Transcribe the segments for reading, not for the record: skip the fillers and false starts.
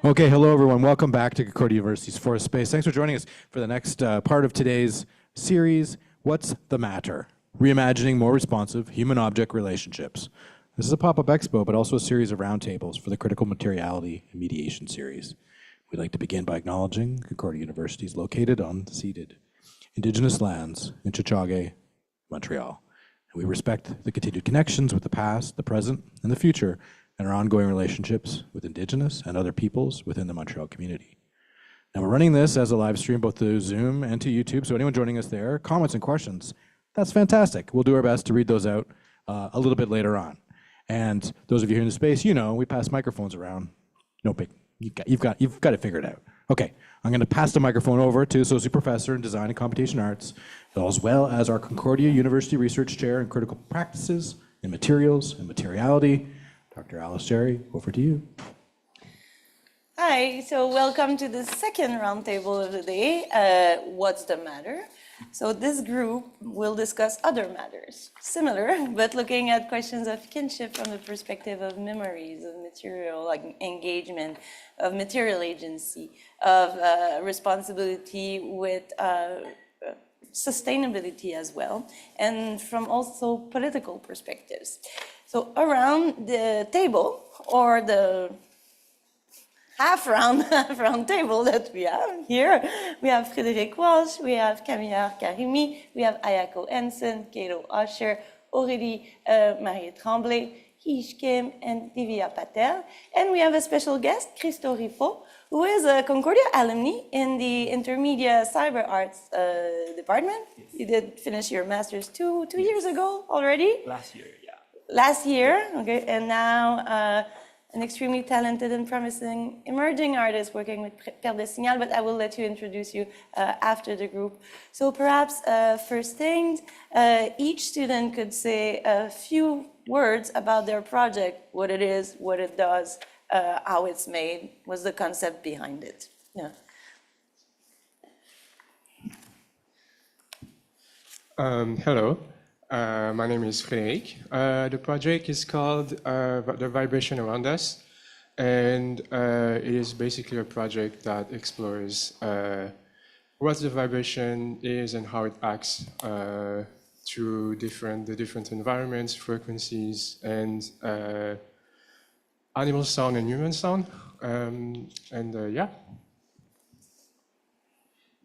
Okay, hello everyone. Welcome back to Concordia University's Forest Space. Thanks for joining us for the next part of today's series, What's the Matter? Reimagining More Responsive Human-Object Relationships. This is a pop-up expo, but also a series of roundtables for the Critical Materiality and Mediation series. We'd like to begin by acknowledging Concordia University is located on ceded Indigenous lands in Tiohtià:ke, Montreal. And we respect the continued connections with the past, the present, and the future, and our ongoing relationships with Indigenous and other peoples within the Montreal community. Now we're running this as a live stream both to Zoom and to YouTube, so anyone joining us there, comments and questions, that's fantastic. We'll do our best to read those out a little bit later on. And those of you here in the space, you know, we pass microphones around. No big, you've got it figured out. Okay, I'm gonna pass the microphone over to Associate Professor in Design and Computation Arts, as well as our Concordia University Research Chair in Critical Practices in Materials and Materiality, Dr. Alice Jerry, over to you. Hi, so welcome to the second roundtable of the day, What's the Matter? So this group will discuss other matters, similar, but looking at questions of kinship from the perspective of memories, of material like engagement, of material agency, of responsibility with sustainability as well, and from also political perspectives. So around the table, or the half-round table that we have here, we have Frédéric Walsh, we have Camilla Karimi, we have Hayako Henssen, Kato Usher, Aurélie Marie Tremblay, Hish Kim, and Divya Patel. And we have a special guest, Christo Rifo, who is a Concordia alumni in the Intermedia Cyber Arts department. You did finish your master's two years ago already? Last year, yeah. Last year, okay, and now an extremely talented and promising emerging artist working with Perte de Signal, but I will let you introduce you after the group. So perhaps first things, each student could say a few words about their project, what it is, what it does, how it's made, what's the concept behind it. Yeah. Hello. My name is Frédéric. The project is called The Vibration Around Us, and it is basically a project that explores what the vibration is and how it acts through the different environments, frequencies, and animal sound and human sound. Yeah.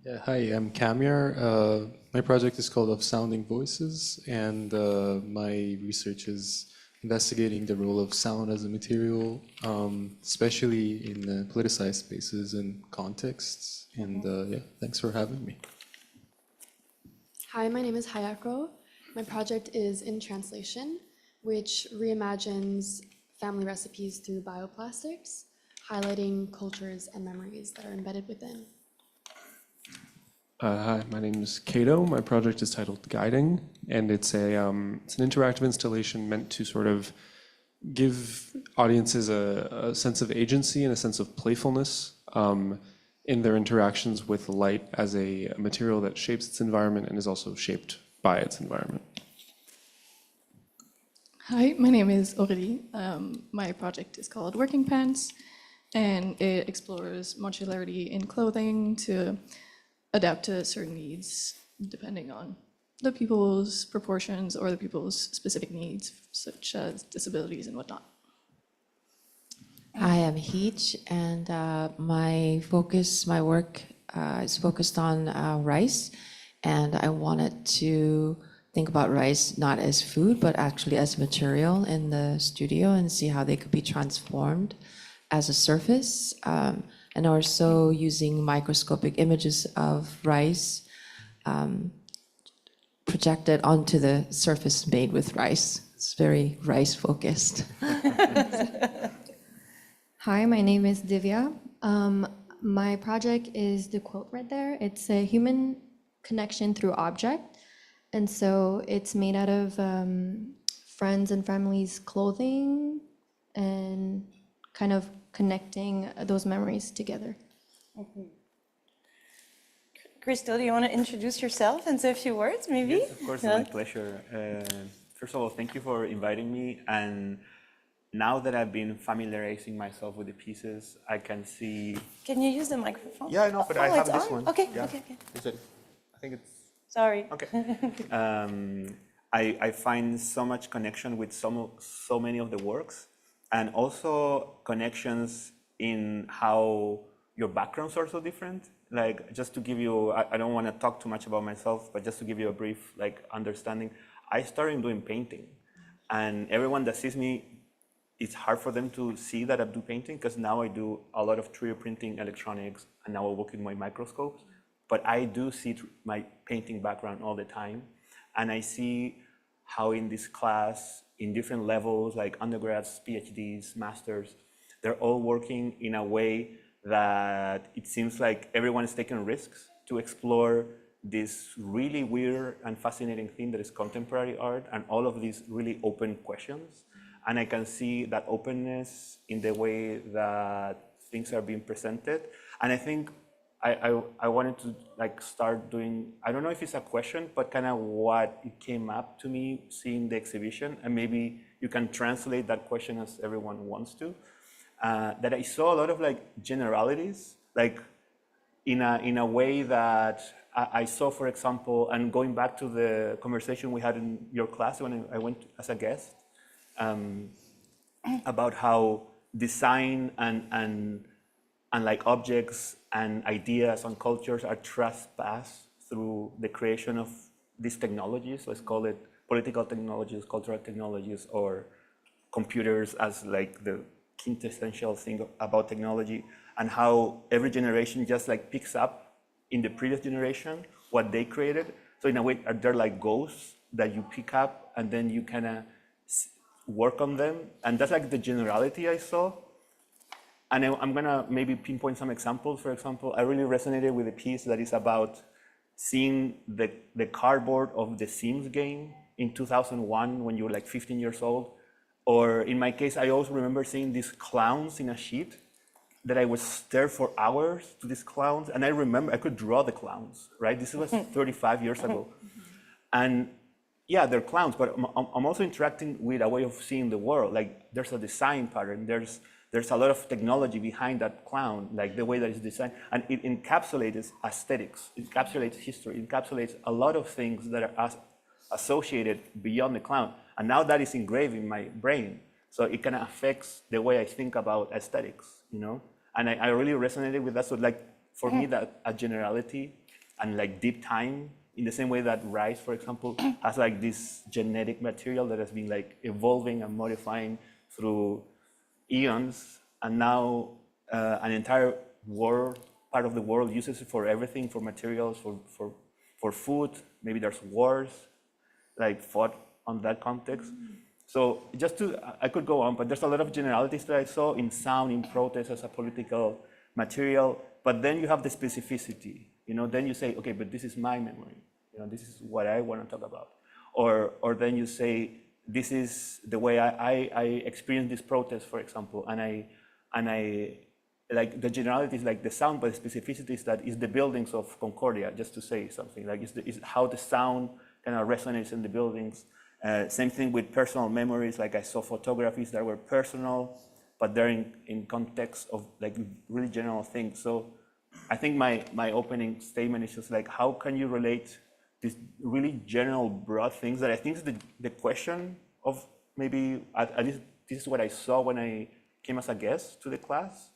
Yeah, hi, I'm Camille. My project is called Of Sounding Voices, and my research is investigating the role of sound as a material, especially in politicized spaces and contexts. And yeah, thanks for having me. Hi, my name is Hayako. My project is In Translation, which reimagines family recipes through bioplastics, highlighting cultures and memories that are embedded within. Hi, my name is Kato. My project is titled Guiding, and it's an interactive installation meant to sort of give audiences a sense of agency and a sense of playfulness in their interactions with light as a material that shapes its environment and is also shaped by its environment. Hi, my name is Aurélie. My project is called Working Pants, and it explores modularity in clothing to adapt to certain needs depending on the people's proportions or the people's specific needs, such as disabilities and whatnot. Hi, I'm Heech, and my work is focused on rice, and I wanted to think about rice not as food, but actually as material in the studio and see how they could be transformed as a surface. And also using microscopic images of rice projected onto the surface made with rice. It's very rice focused. Hi, my name is Divya. My project is the quote right there. It's a human connection through object. And so it's made out of friends and families' clothing and kind of connecting those memories together. Mm-hmm. Christo, do you want to introduce yourself and say a few words, maybe? Yes, of course, my pleasure. First of all, thank you for inviting me. And now that I've been familiarizing myself with the pieces, I can see. Can you use the microphone? Yeah, I know, but I Oh, have it's this on? one. Okay, Yeah. okay. Is it? I think it's. Sorry. Okay. I find so much connection with so many of the works, and also connections in how your backgrounds are so different. Like, just to give you, I don't want to talk too much about myself, but just to give you a brief understanding, I started doing painting, and everyone that sees me, it's hard for them to see that I do painting, because now I do a lot of 3D printing, electronics, and now I work with my microscopes. But I do see my painting background all the time, and I see how in this class, in different levels, like undergrads, PhDs, masters, they're all working in a way that it seems like everyone is taking risks to explore this really weird and fascinating thing that is contemporary art, and all of these really open questions. And I can see that openness in the way that things are being presented. And I think I wanted to start doing, I don't know if it's a question, but kind of what it came up to me seeing the exhibition, and maybe you can translate that question as everyone wants to, that I saw a lot of generalities, in a way that I saw, for example, and going back to the conversation we had in your class when I went as a guest, about how design and objects and ideas and cultures are trespassed through the creation of these technologies. Let's call it political technologies, cultural technologies, or computers as the quintessential thing about technology, and how every generation just picks up in the previous generation what they created. So in a way, they're ghosts that you pick up and then you kind of work on them. And that's the generality I saw. And I'm gonna maybe pinpoint some examples. For example, I really resonated with a piece that is about seeing the cardboard of the Sims game in 2001 when you were 15 years old. Or in my case, I also remember seeing these clowns in a sheet that I would stare for hours to these clowns. And I remember I could draw the clowns, right? This was 35 years ago. And yeah, they're clowns, but I'm also interacting with a way of seeing the world. There's a design pattern, there's a lot of technology behind that clown, the way that it's designed, and it encapsulates aesthetics, it encapsulates history, it encapsulates a lot of things that are associated beyond the clown. And now that is engraved in my brain, so it kind of affects the way I think about aesthetics, And I really resonated with that. So for me, that a generality and deep time, in the same way that rice, for example, has this genetic material that has been evolving and modifying through eons, and now an entire part of the world uses it for everything, for materials, for food. Maybe there's wars fought on that context. So I could go on, but there's a lot of generalities that I saw in sound, in protest as a political material. But then you have the specificity, then you say, okay, but this is my memory. This is what I want to talk about. Or then you say, this is the way I experienced this protest, for example, and I the generality is the sound, but the specificity is that is the buildings of Concordia, just to say something, is how the sound kind of resonates in the buildings. Same thing with personal memories, I saw photographies that were personal, but they're in context of really general things. So I think my opening statement is just how can you relate these really general, broad things that I think is the question of maybe, at least this is what I saw when I came as a guest to the class,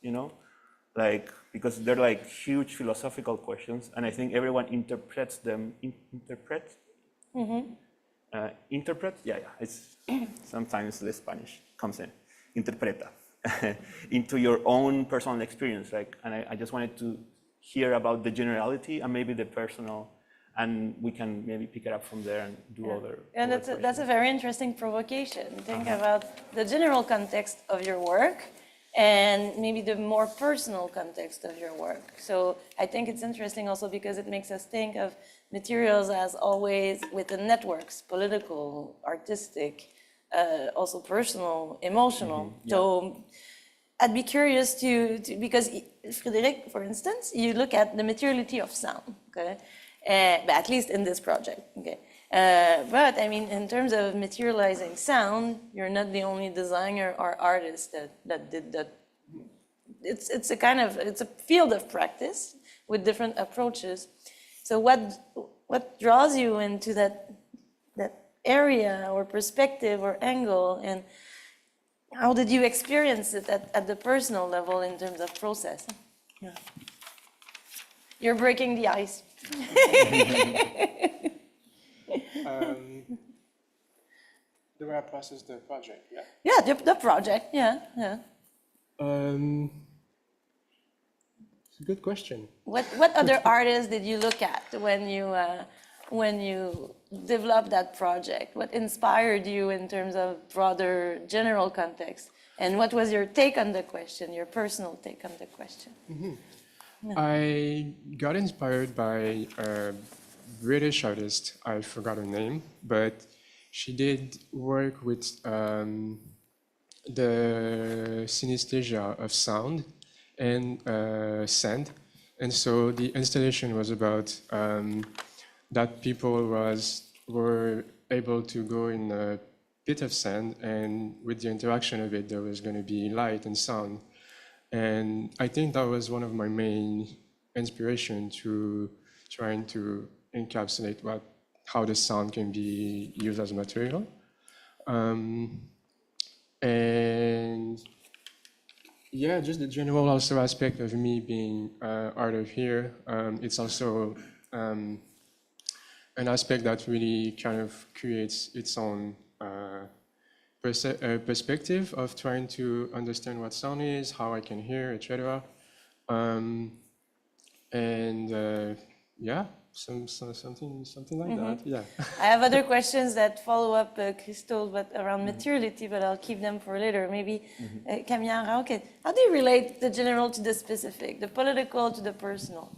because they're huge philosophical questions, and I think everyone interprets them, interprets? Yeah, it's sometimes the Spanish comes in, interpreta, into your own personal experience, and I just wanted to hear about the generality and maybe the personal, and we can maybe pick it up from there and do other. And that's a very interesting provocation. Think about the general context of your work and maybe the more personal context of your work. So I think it's interesting also because it makes us think of materials as always within networks, political, artistic, also personal, emotional. So I'd be curious to because Frédéric, for instance, you look at the materiality of sound, okay? But at least in this project, okay? But I mean, in terms of materializing sound, you're not the only designer or artist that did that. It's a field of practice with different approaches. So what draws you into that area or perspective or angle, and how did you experience it at the personal level in terms of process? Yeah. You're breaking the ice. The way I process the project, yeah. Yeah, the project, yeah. It's a good question. What other artists did you look at when you developed that project? What inspired you in terms of broader general context? And what was your take on the question, your personal take on the question? I got inspired by a British artist, I forgot her name, but she did work with the synesthesia of sound and scent. And so the installation was about that people were able to go in a pit of sand, and with the interaction of it, there was going to be light and sound. And I think that was one of my main inspiration to trying to encapsulate how the sound can be used as material. And yeah, just the general also aspect of me being art of here. It's also an aspect that really kind of creates its own perspective of trying to understand what sound is, how I can hear, etc. Yeah, something like that. Yeah. I have other questions that follow up, Christo, but around materiality, but I'll keep them for later. Maybe Camille and Rauke, how do you relate the general to the specific, the political to the personal?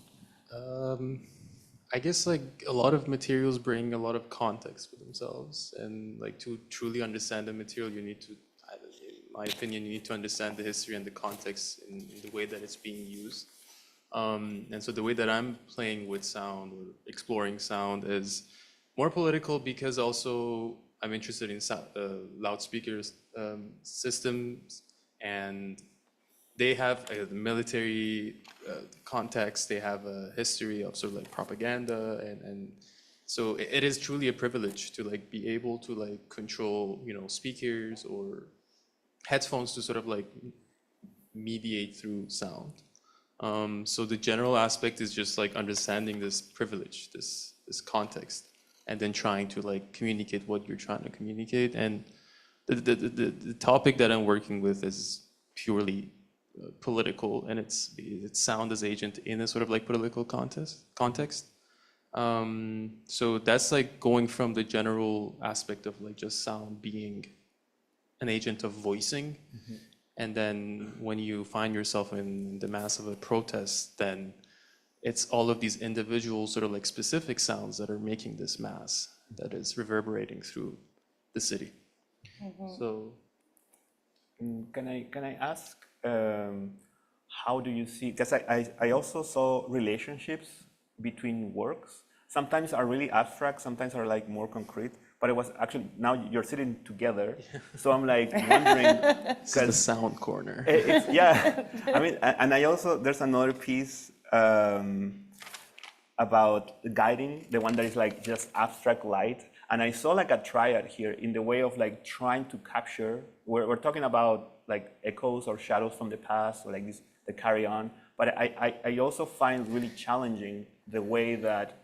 I guess like a lot of materials bring a lot of context for themselves, and like to truly understand the material, you need to, in my opinion, you need to understand the history and the context in the way that it's being used. And so the way that I'm playing with sound or exploring sound is more political, because also I'm interested in loudspeakers systems, and they have a military context, they have a history of sort of like propaganda, and so it is truly a privilege to like be able to like control, speakers or headphones to sort of like mediate through sound. So the general aspect is just like understanding this privilege, this context, and then trying to like communicate what you're trying to communicate. And the topic that I'm working with is purely political, and it's sound as agent in a sort of like political context. So that's like going from the general aspect of like just sound being an agent of voicing. And then when you find yourself in the mass of a protest, then it's all of these individual sort of like specific sounds that are making this mass that is reverberating through the city. So can I ask, how do you see, because I also saw relationships between works. Sometimes are really abstract, sometimes are like more concrete. But it was actually, now you're sitting together, so I'm like wondering. This is the sound corner. Yeah, I mean, and I also, there's another piece about guiding, the one that is like just abstract light. And I saw like a triad here in the way of like trying to capture, we're talking about like echoes or shadows from the past, or like this, the carry on. But I also find really challenging the way that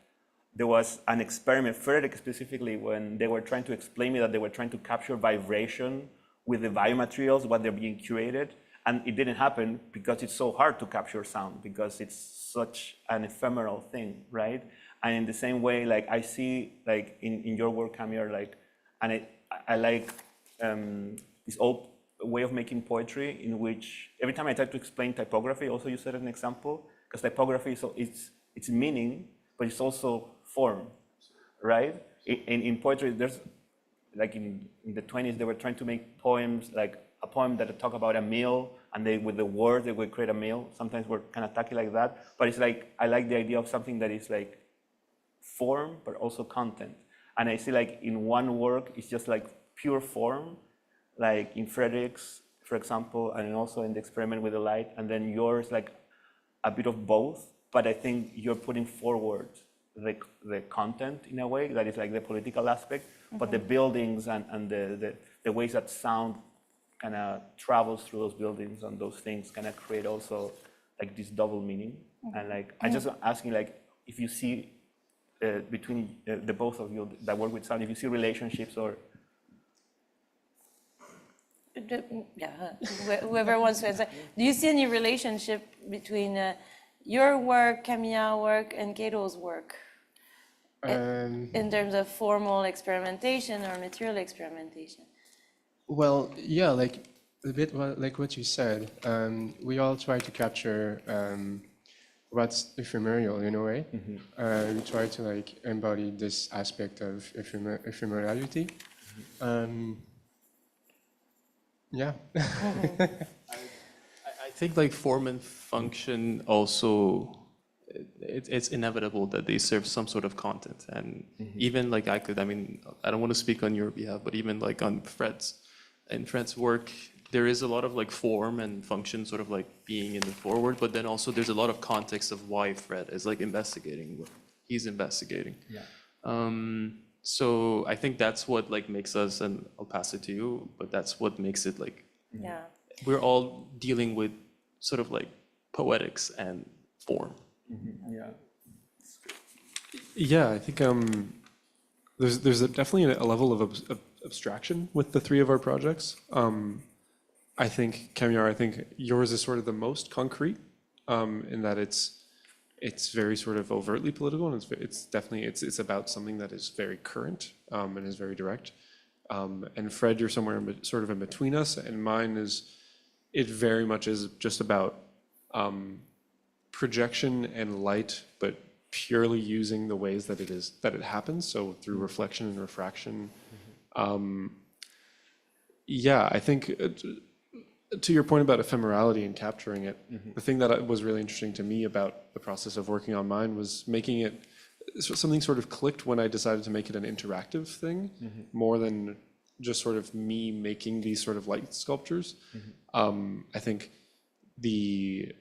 there was an experiment, Frederick specifically, when they were trying to explain me that they were trying to capture vibration with the biomaterials, what they're being curated. And it didn't happen because it's so hard to capture sound, because it's such an ephemeral thing, right? And in the same way, like I see like in your work, Camille, like, and I like this old way of making poetry in which every time I try to explain typography, also you said an example, because typography, so it's meaning, but it's also form, right? In poetry, there's like in the 20s, they were trying to make poems, like a poem that talk about a meal, and they, with the words, they would create a meal. Sometimes we're kind of tacky like that, but it's like, I like the idea of something that is like form, but also content. And I see like in one work, it's just like pure form, like in Frederick's, for example, and also in the experiment with the light, and then yours like a bit of both, but I think you're putting forward the content in a way that is like the political aspect, but the buildings and the ways that sound kind of travels through those buildings and those things kind of create also like this double meaning. And like, I just asking like, if you see between the both of you that work with sound, if you see relationships or yeah, whoever wants to answer. Do you see any relationship between your work, Camille's work, and Kato's work in terms of formal experimentation or material experimentation? Well, yeah, like a bit like what you said. We all try to capture what's ephemeral in a way. We try to like embody this aspect of ephemerality. Yeah. I think like form and function also, it's inevitable that they serve some sort of content. And even like I don't want to speak on your behalf, but even like on Fred's work, there is a lot of like form and function sort of like being in the forward, but then also there's a lot of context of why Fred is like investigating what he's investigating. So I think that's what like makes us, and I'll pass it to you, but that's what makes it like, Yeah. we're all dealing with sort of like poetics and form. Yeah, I think there's definitely a level of abstraction with the three of our projects. I think, Camille, I think yours is sort of the most concrete in that it's very sort of overtly political, and it's definitely it's about something that is very current and is very direct. And Fred, you're somewhere sort of in between us, and mine it very much is just about projection and light, but purely using the ways that it happens. So through reflection and refraction. Yeah, I think to your point about ephemerality and capturing it, the thing that was really interesting to me about the process of working on mine was making it, something sort of clicked when I decided to make it an interactive thing, more than just sort of me making these sort of light sculptures. I think the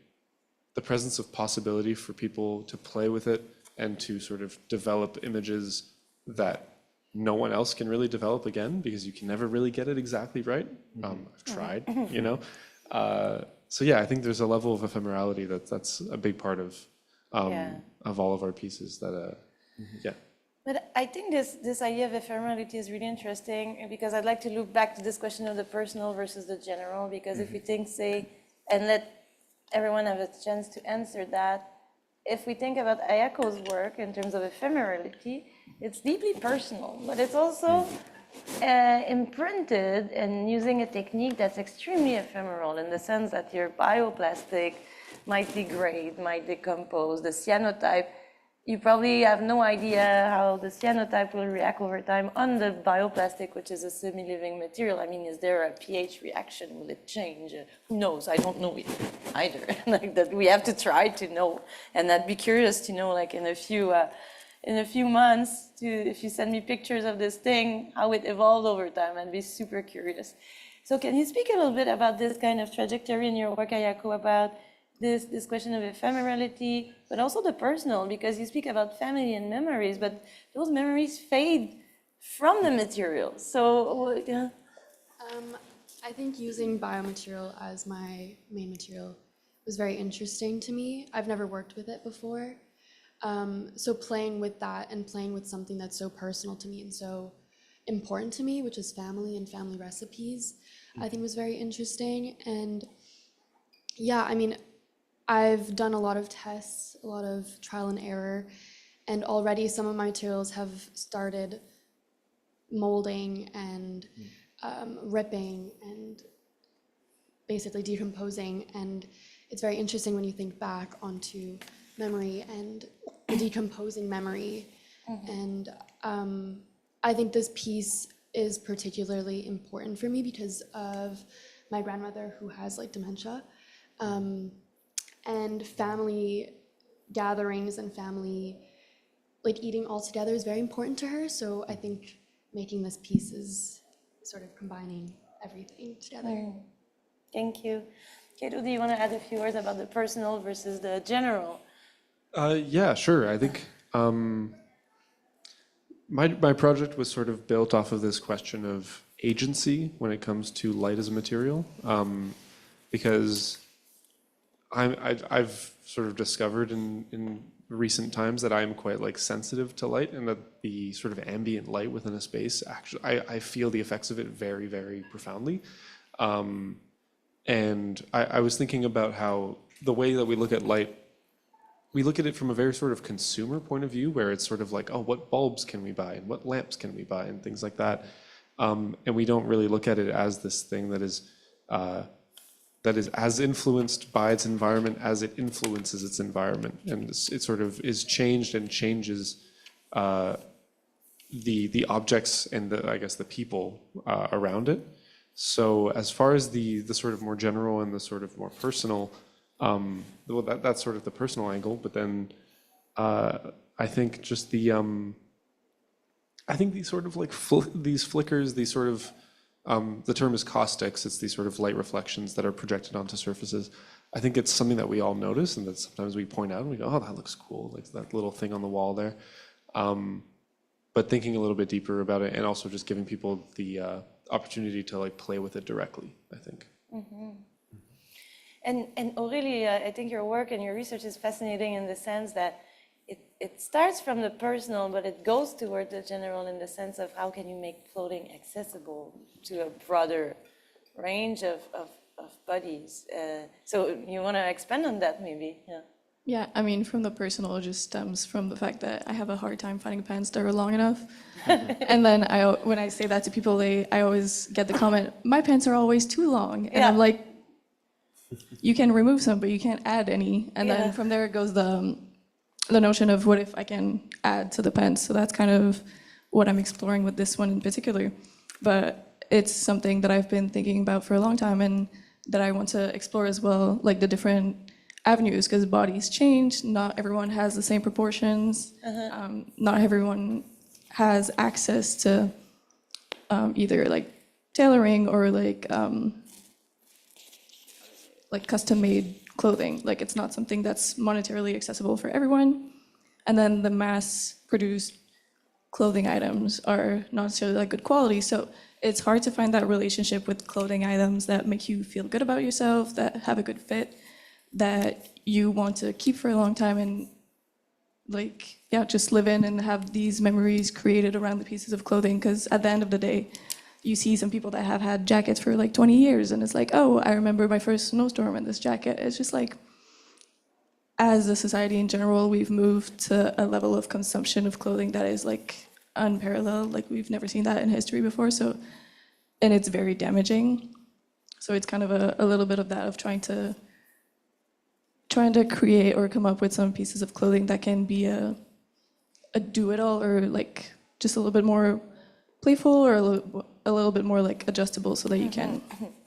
presence of possibility for people to play with it and to sort of develop images that no one else can really develop again, because you can never really get it exactly right. I've tried, you know. So yeah, I think there's a level of ephemerality that's a big part of all of our pieces. That yeah. But I think this idea of ephemerality is really interesting, because I'd like to loop back to this question of the personal versus the general, because if we think, say, and let everyone have a chance to answer that, if we think about Hayako's work in terms of ephemerality, it's deeply personal, but it's also imprinted and using a technique that's extremely ephemeral, in the sense that your bioplastic might degrade, might decompose. The cyanotype, you probably have no idea how the cyanotype will react over time on the bioplastic, which is a semi-living material. I mean, is there a pH reaction? Will it change? Who knows? I don't know it either. Like that, we have to try to know, and I'd be curious to know, like in a few months, if you send me pictures of this thing, how it evolved over time. I'd be super curious. So can you speak a little bit about this kind of trajectory in your work, Hayako, about this question of ephemerality, but also the personal, because you speak about family and memories, but those memories fade from the material. So, yeah. I think using biomaterial as my main material was very interesting to me. I've never worked with it before. So playing with that and playing with something that's so personal to me and so important to me, which is family and family recipes, I think was very interesting. And yeah, I mean, I've done a lot of tests, a lot of trial and error, and already some of my materials have started molding and ripping and basically decomposing. And it's very interesting when you think back onto memory and the decomposing memory. And I think this piece is particularly important for me because of my grandmother, who has like dementia. And family gatherings and family like eating all together is very important to her. So I think making this piece is sort of combining everything together. Thank you. Kato, do you want to add a few words about the personal versus the general? Yeah, sure. I think my project was sort of built off of this question of agency when it comes to light as a material, because I've sort of discovered in recent times that I'm quite like sensitive to light, and that the sort of ambient light within a space, actually, I feel the effects of it very, very profoundly. And I was thinking about how the way that we look at light, we look at it from a very sort of consumer point of view, where it's sort of like, oh, what bulbs can we buy and what lamps can we buy and things like that. And we don't really look at it as this thing that is as influenced by its environment as it influences its environment. And it sort of is changed and changes the objects and I guess the people around it. So as far as the sort of more general and the sort of more personal, well, that's sort of the personal angle, but then I think just I think these sort of like these flickers, these sort of, the term is caustics, it's these sort of light reflections that are projected onto surfaces. I think it's something that we all notice and that sometimes we point out and we go, oh, that looks cool, like that little thing on the wall there. But thinking a little bit deeper about it and also just giving people the opportunity to like play with it directly, I think. And Aurélie, I think your work and your research is fascinating in the sense that it starts from the personal, but it goes toward the general in the sense of how can you make clothing accessible to a broader range of bodies. So you want to expand on that maybe? Yeah. Yeah, I mean, from the personal, it just stems from the fact that I have a hard time finding pants that are long enough. And then when I say that to people, I always get the comment, my pants are always too long. And I'm like, you can remove some, but you can't add any. And then from there goes the notion of what if I can add to the pants. So that's kind of what I'm exploring with this one in particular. But it's something that I've been thinking about for a long time and that I want to explore as well, like the different avenues, because bodies change. Not everyone has the same proportions. Not everyone has access to either like tailoring or like custom-made clothing. Like it's not something that's monetarily accessible for everyone. And then the mass-produced clothing items are not necessarily like good quality. So it's hard to find that relationship with clothing items that make you feel good about yourself, that have a good fit, that you want to keep for a long time and like, yeah, just live in and have these memories created around the pieces of clothing. Because at the end of the day, you see some people that have had jackets for like 20 years and it's like, oh, I remember my first snowstorm in this jacket. It's just like, as a society in general, we've moved to a level of consumption of clothing that is like unparalleled. Like we've never seen that in history before. So, and it's very damaging. So it's kind of a little bit of that, of trying to create or come up with some pieces of clothing that can be a do-it-all or like just a little bit more playful or a little bit more like adjustable so that you can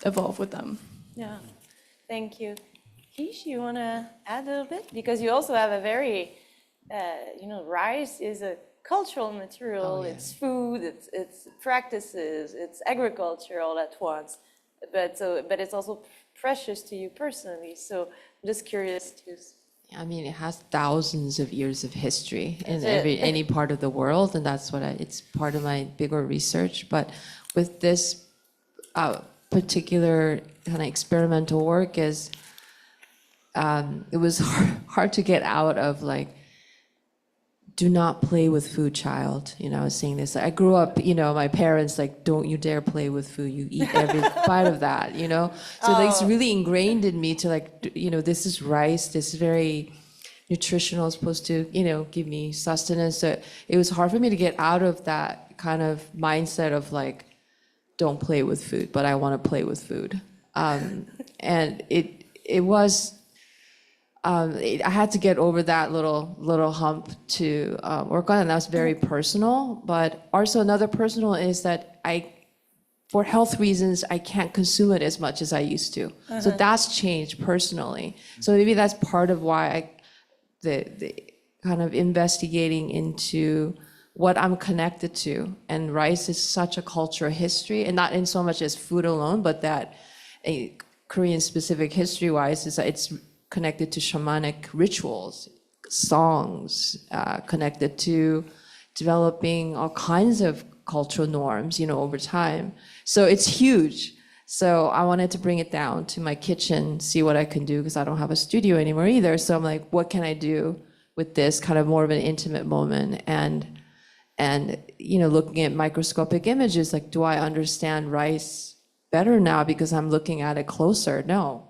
evolve with them. Yeah, thank you. Kish, you want to add a little bit? Because you also have a very, rice is a cultural material, it's food, it's practices, it's agriculture all at once. But it's also precious to you personally. So I'm just curious to... I mean, it has thousands of years of history in any part of the world, and that's what it's part of my bigger research. But with this particular kind of experimental work, it was hard to get out of like, do not play with food, child. I was saying this. I grew up, my parents like, don't you dare play with food. You eat every bite of that, So like, it's really ingrained in me to like, this is rice. This is very nutritional. It's supposed to, give me sustenance. So it was hard for me to get out of that kind of mindset of like, don't play with food, but I want to play with food. And it was. I had to get over that little hump to work on, and that was very personal. But also another personal is that for health reasons, I can't consume it as much as I used to. So that's changed personally. So maybe that's part of why kind of investigating into what I'm connected to. And rice is such a cultural history, and not in so much as food alone, but that a Korean specific history-wise is that it's connected to shamanic rituals, songs, connected to developing all kinds of cultural norms, over time. So it's huge. So I wanted to bring it down to my kitchen, see what I can do, because I don't have a studio anymore either. So I'm like, what can I do with this kind of more of an intimate moment? And looking at microscopic images, like, do I understand rice better now because I'm looking at it closer? No.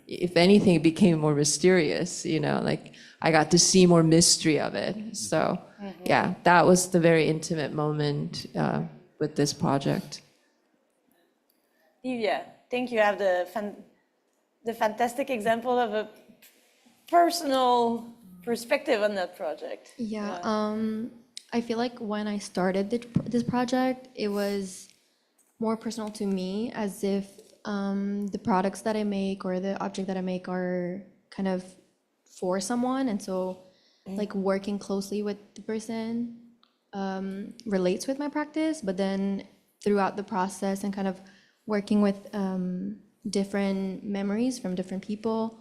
If anything, it became more mysterious, like I got to see more mystery of it. So yeah, that was the very intimate moment with this project. Divya, I think you have the fantastic example of a personal perspective on that project. Yeah, I feel like when I started this project, it was more personal to me, as if the products that I make or the object that I make are kind of for someone. And so like working closely with the person relates with my practice, but then throughout the process and kind of working with different memories from different people,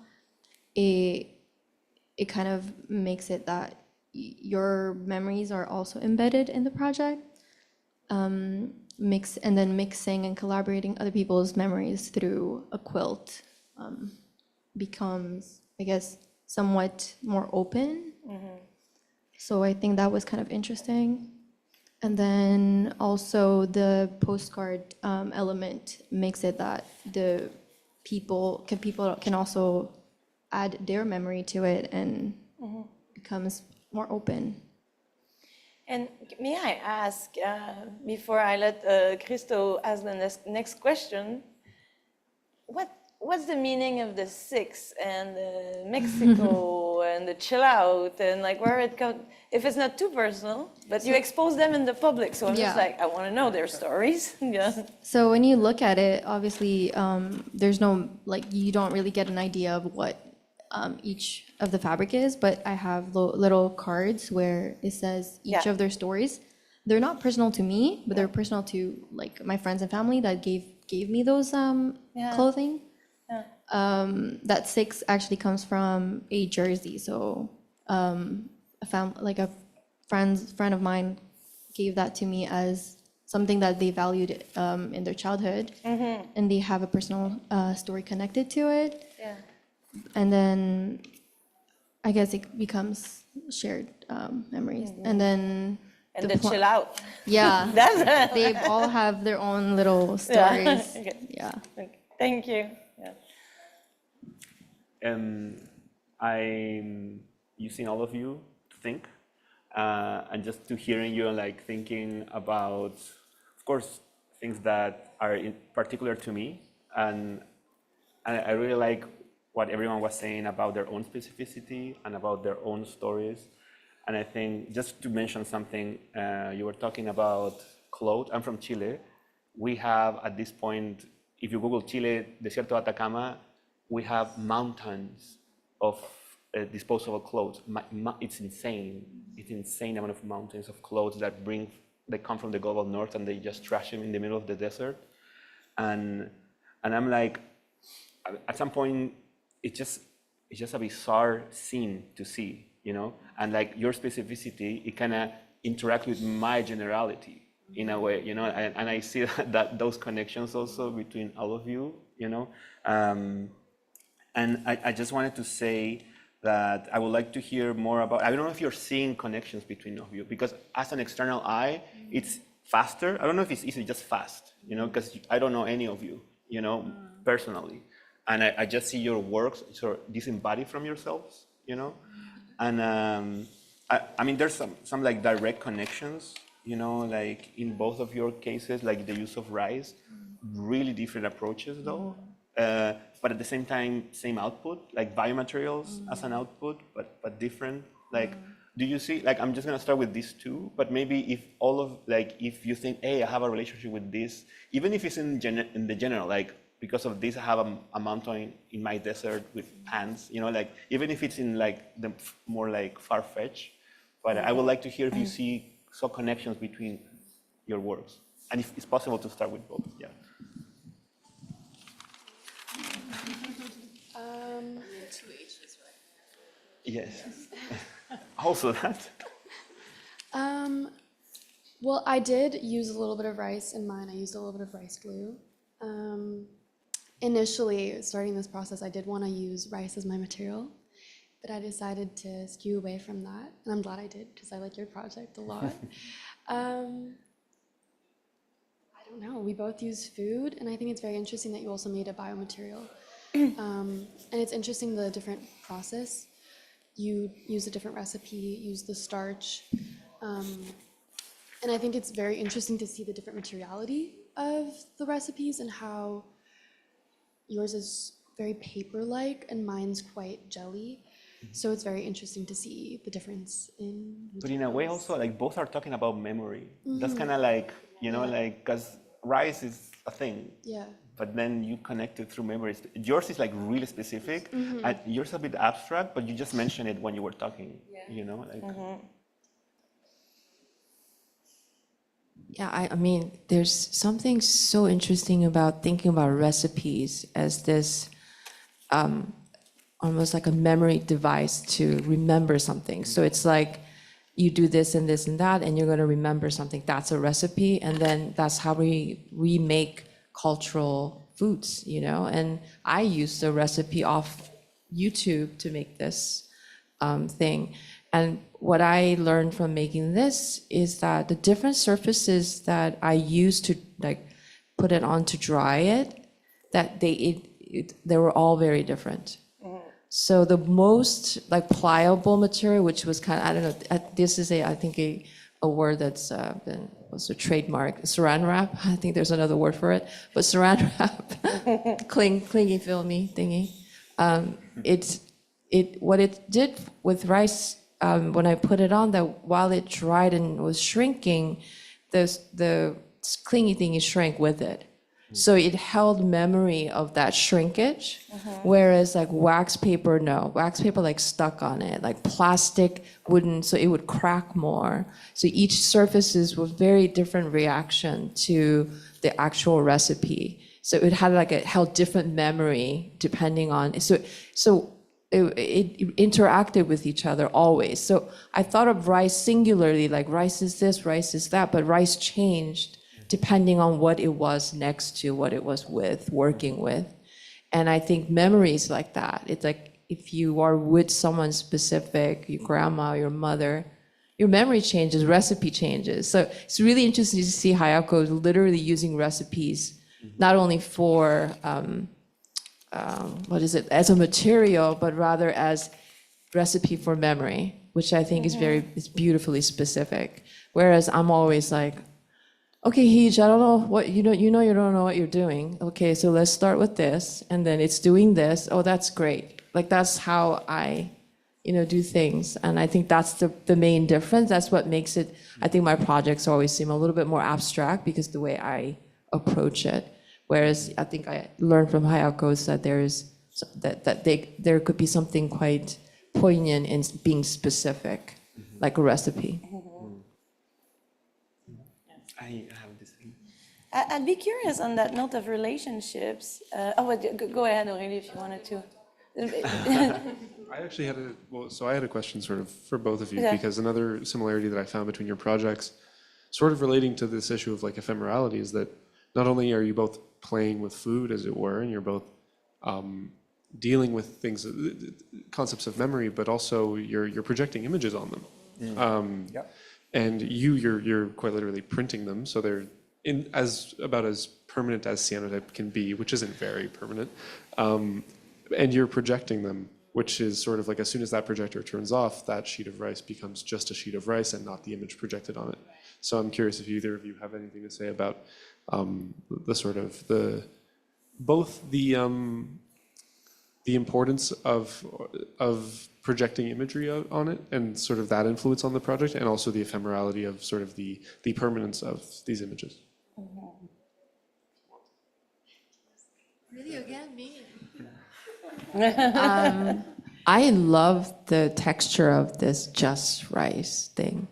it kind of makes it that your memories are also embedded in the project. Mixing and collaborating other people's memories through a quilt becomes, I guess, somewhat more open. So I think that was kind of interesting. And then also the postcard element makes it that the people can also add their memory to it, and becomes more open. And may I ask, before I let Christo ask the next question, what's the meaning of the 6 and the Mexico and the chill out, and like where it comes, if it's not too personal, but you expose them in the public, so I'm just like, I want to know their stories. Yeah. So when you look at it, obviously, there's no, like, you don't really get an idea of what each of the fabric is, but I have little cards where it says each of their stories. They're not personal to me, but they're personal to like my friends and family that gave me those clothing. That 6 actually comes from a jersey. So a friend of mine gave that to me as something that they valued in their childhood, and they have a personal story connected to it. Yeah. And then I guess it becomes shared memories. And then the chill out. Yeah, they all have their own little stories. Yeah. Thank you. I'm using all of you to think, and just to hearing you and like thinking about, of course, things that are particular to me, and I really like what everyone was saying about their own specificity and about their own stories. And I think just to mention something, you were talking about clothes. I'm from Chile. We have at this point, if you Google Chile, Desierto de Atacama, we have mountains of disposable clothes. It's insane. It's insane amount of mountains of clothes that come from the global north, and they just trash them in the middle of the desert. And I'm like, at some point, it's just a bizarre scene to see, and like your specificity, it kind of interact with my generality in a way, and I see that those connections also between all of you, and I just wanted to say that I would like to hear more about, I don't know if you're seeing connections between of you, because as an external eye, it's faster. I don't know if it's easy, just fast, because I don't know any of you, personally. And I just see your works sort of disembodied from yourselves, and I mean, there's some like direct connections, like in both of your cases, like the use of rice, really different approaches though, but at the same time, same output, like biomaterials as an output, but different. Like, do you see, like, I'm just gonna start with these two, but maybe if you think, hey, I have a relationship with this, even if it's in the general, like, because of this, I have a mountain in my desert with pans, you know, like, even if it's in like the more like far-fetched, but I would like to hear if you see some connections between your works, and if it's possible to start with both, yeah. Yes. Also that. Well, I did use a little bit of rice in mine. I used a little bit of rice glue. Initially, starting this process, I did want to use rice as my material, but I decided to skew away from that, and I'm glad I did because I like your project a lot. I don't know. We both use food, and I think it's very interesting that you also made a biomaterial. And it's interesting the different process. You use a different recipe, use the starch. And I think it's very interesting to see the different materiality of the recipes and how yours is very paper-like and mine's quite jelly. So it's very interesting to see the difference in But in a way also, like, both are talking about memory. That's Mm-hmm. kind of like, you know, like, because rice is a thing. Yeah. But then you connect it through memories. Yours is like really specific, Mm-hmm. and yours is a bit abstract, but you just mentioned it when you were talking, you know? Like, Yeah, I mean, there's something so interesting about thinking about recipes as this almost like a memory device to remember something. So it's like you do this and this and that, and you're going to remember something. That's a recipe, and then that's how we remake cultural foods, you know? And I used a recipe off YouTube to make this thing. And what I learned from making this is that the different surfaces that I use to like put it on to dry it, that they were all very different. So the most like pliable material, which was kind of, I don't know, this is I think a word that's been was a trademark, saran wrap. I think there's another word for it, but saran wrap, clingy, filmy thingy. What it did with rice when I put it on, that while it dried and was shrinking, the clingy thingy shrank with it. So it held memory of that shrinkage, whereas like wax paper, no. Wax paper like stuck on it, like plastic wouldn't, so it would crack more. So each surfaces was very different reaction to the actual recipe. So it had like it held different memory depending on, so it interacted with each other always. So I thought of rice singularly, like rice is this, rice is that, but rice changed depending on what it was next to, what it was with, working with. And I think memories like that, it's like if you are with someone specific, your grandma, your mother, your memory changes, recipe changes. So it's really interesting to see Hayako literally using recipes, not only for, as a material, but rather as recipe for memory, which I think is beautifully specific. Whereas I'm always like, okay, Heej, I don't know what, you don't know what you're doing. Okay, so let's start with this, and then it's doing this. Oh, that's great. Like, that's how I, do things. And I think that's the main difference. That's what makes it, I think my projects always seem a little bit more abstract because the way I approach it. Whereas I think I learned from Hayako is that there could be something quite poignant in being specific, like a recipe. I have this thing. I'd be curious on that note of relationships. Go ahead, Aurélie, if you wanted to. I actually had I had a question sort of for both of you, Yeah. because another similarity that I found between your projects, sort of relating to this issue of like ephemerality, is that not only are you both playing with food, as it were, and you're both dealing with things, concepts of memory, but also you're projecting images on them. And you're quite literally printing them, so they're about as permanent as cyanotype can be, which isn't very permanent. And you're projecting them, which is sort of like as soon as that projector turns off, that sheet of rice becomes just a sheet of rice and not the image projected on it. So I'm curious if either of you have anything to say about both the importance of projecting imagery on it and sort of that influence on the project, and also the ephemerality of sort of the permanence of these images. Really, again, me? I love the texture of this just rice thing.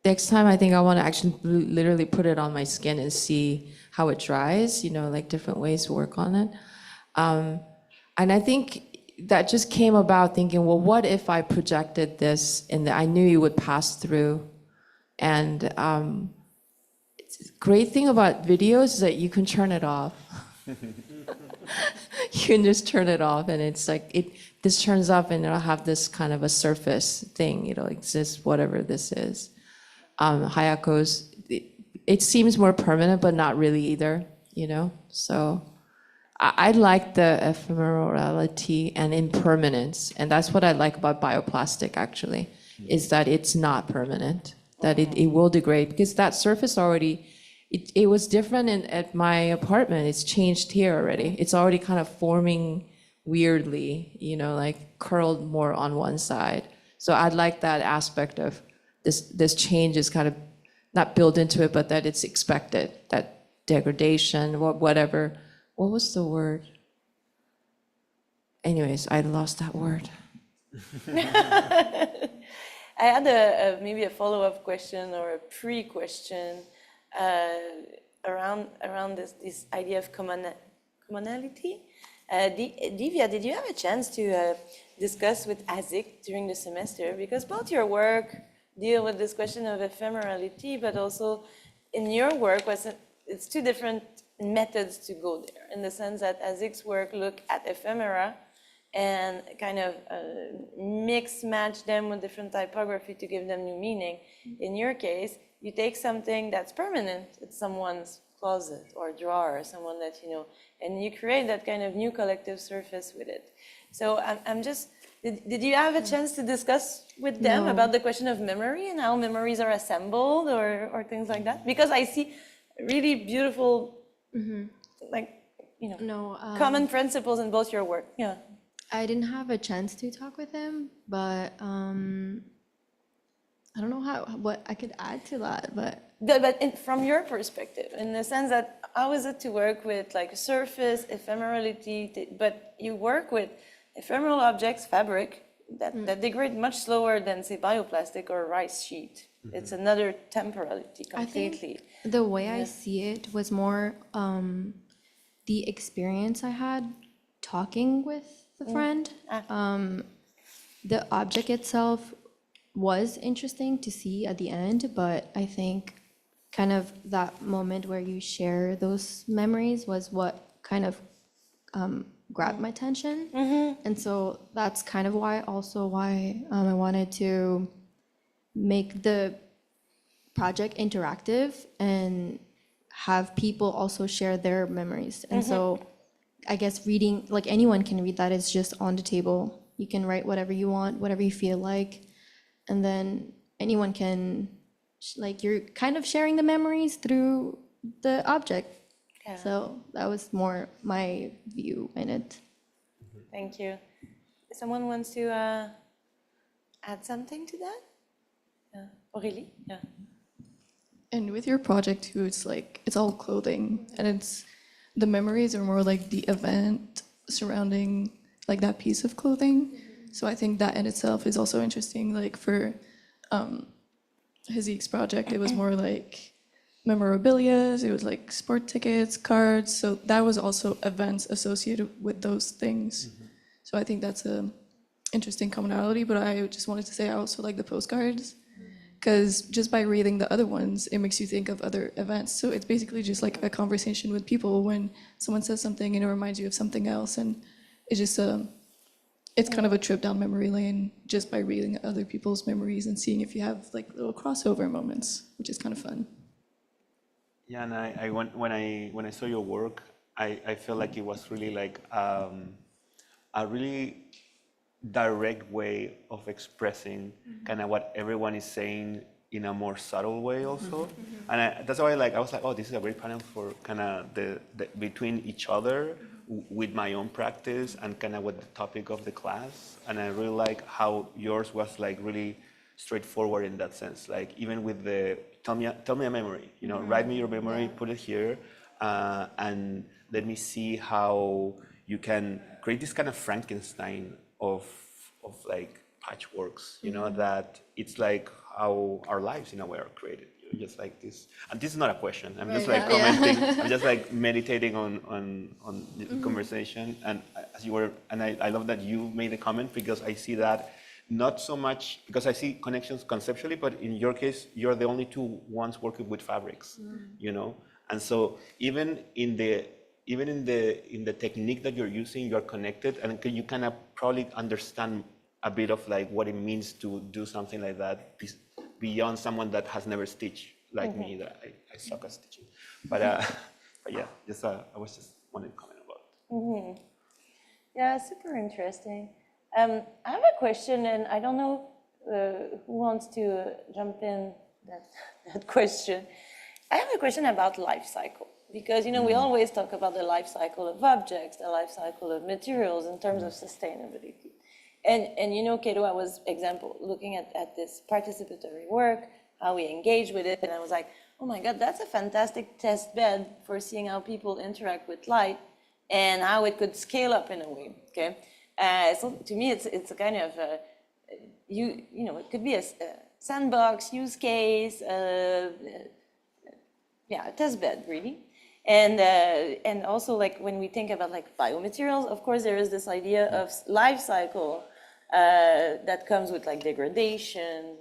Next time, I think I want to actually literally put it on my skin and see how it dries, like different ways to work on it. And I think that just came about thinking, well, what if I projected this and I knew you would pass through? And the great thing about videos is that you can turn it off. You can just turn it off, and it's like this turns up, and it'll have this kind of a surface thing. It'll exist, whatever this is. Hayako's, it seems more permanent, but not really either. So I like the ephemerality and impermanence, and that's what I like about bioplastic. Actually, is that it's not permanent. That it will degrade because that surface already. It was different at my apartment. It's changed here already. It's already kind of forming weirdly, like curled more on one side. So I'd like that aspect of this change is kind of not built into it, but that it's expected, that degradation, whatever. What was the word? Anyways, I lost that word. I had maybe a follow-up question or a pre-question around this idea of commonality. Divya, did you have a chance to discuss with Azik during the semester? Because both your work deal with this question of ephemerality, but also in your work, it's two different methods to go there, in the sense that Azik's work look at ephemera and kind of mix match them with different typography to give them new meaning. In your case, you take something that's permanent, it's someone's closet or drawer, or someone that and you create that kind of new collective surface with it. So I'm just, did you have a chance to discuss with them about the question of memory and how memories are assembled or things like that? Because I see really beautiful, common principles in both your work. Yeah. I didn't have a chance to talk with him, but I don't know what I could add to that, but from your perspective, in the sense that how is it to work with like surface, ephemerality, but you work with ephemeral objects, fabric, that degrade much slower than, say, bioplastic or rice sheet. It's another temporality completely. I think the way I see it was more the experience I had talking with the friend. The object itself was interesting to see at the end, but I think kind of that moment where you share those memories was what kind of grabbed my attention. And so that's kind of why I wanted to make the project interactive and have people also share their memories. And so I guess reading, like anyone can read that, it's just on the table. You can write whatever you want, whatever you feel like. And then anyone can, you're kind of sharing the memories through the object. Yeah. So that was more my view in it. Thank you. Someone wants to add something to that? Aurélie? Yeah. And with your project too, it's all clothing, and the memories are more like the event surrounding like that piece of clothing. So I think that in itself is also interesting. Like for Haziq's project, it was more like memorabilia, it was like sport tickets, cards. So that was also events associated with those things. So I think that's a interesting commonality, but I just wanted to say I also like the postcards, because just by reading the other ones, it makes you think of other events. So it's basically just like a conversation with people when someone says something and it reminds you of something else. And it's just it's kind of a trip down memory lane just by reading other people's memories and seeing if you have like little crossover moments, which is kind of fun. Yeah, and when I saw your work, I felt like it was really like a really direct way of expressing kind of what everyone is saying in a more subtle way also. And that's why I was like, oh, this is a great panel for kind of the between each other with my own practice and kind of with the topic of the class. And I really like how yours was like really straightforward in that sense. Like even with the tell me a memory, write me your memory, put it here, and let me see how you can create this kind of Frankenstein of like patchworks, you know, that it's like how our lives in a way are created. Just like this, and this is not a question. I'm just like commenting. I'm just like meditating on the conversation. And as you were, and I love that you made a comment, because I see that not so much because I see connections conceptually, but in your case, you're the only two ones working with fabrics, you know. And so even in the technique that you're using, you're connected, and you kind of probably understand a bit of like what it means to do something like that beyond someone that has never stitched like me. That I suck at stitching, but yeah, just I was just wanted to comment about it. Yeah, super interesting. I have a question, and I don't know who wants to jump in that question. I have a question about life cycle, because we always talk about the life cycle of objects, the life cycle of materials in terms of sustainability. And Cato, I was looking at this participatory work, how we engage with it, and I was like, oh my God, that's a fantastic test bed for seeing how people interact with light and how it could scale up in a way. Okay, so to me, it's a kind of it could be a sandbox use case, a test bed really. And also, like, when we think about like biomaterials, of course there is this idea of life cycle that comes with like degradation,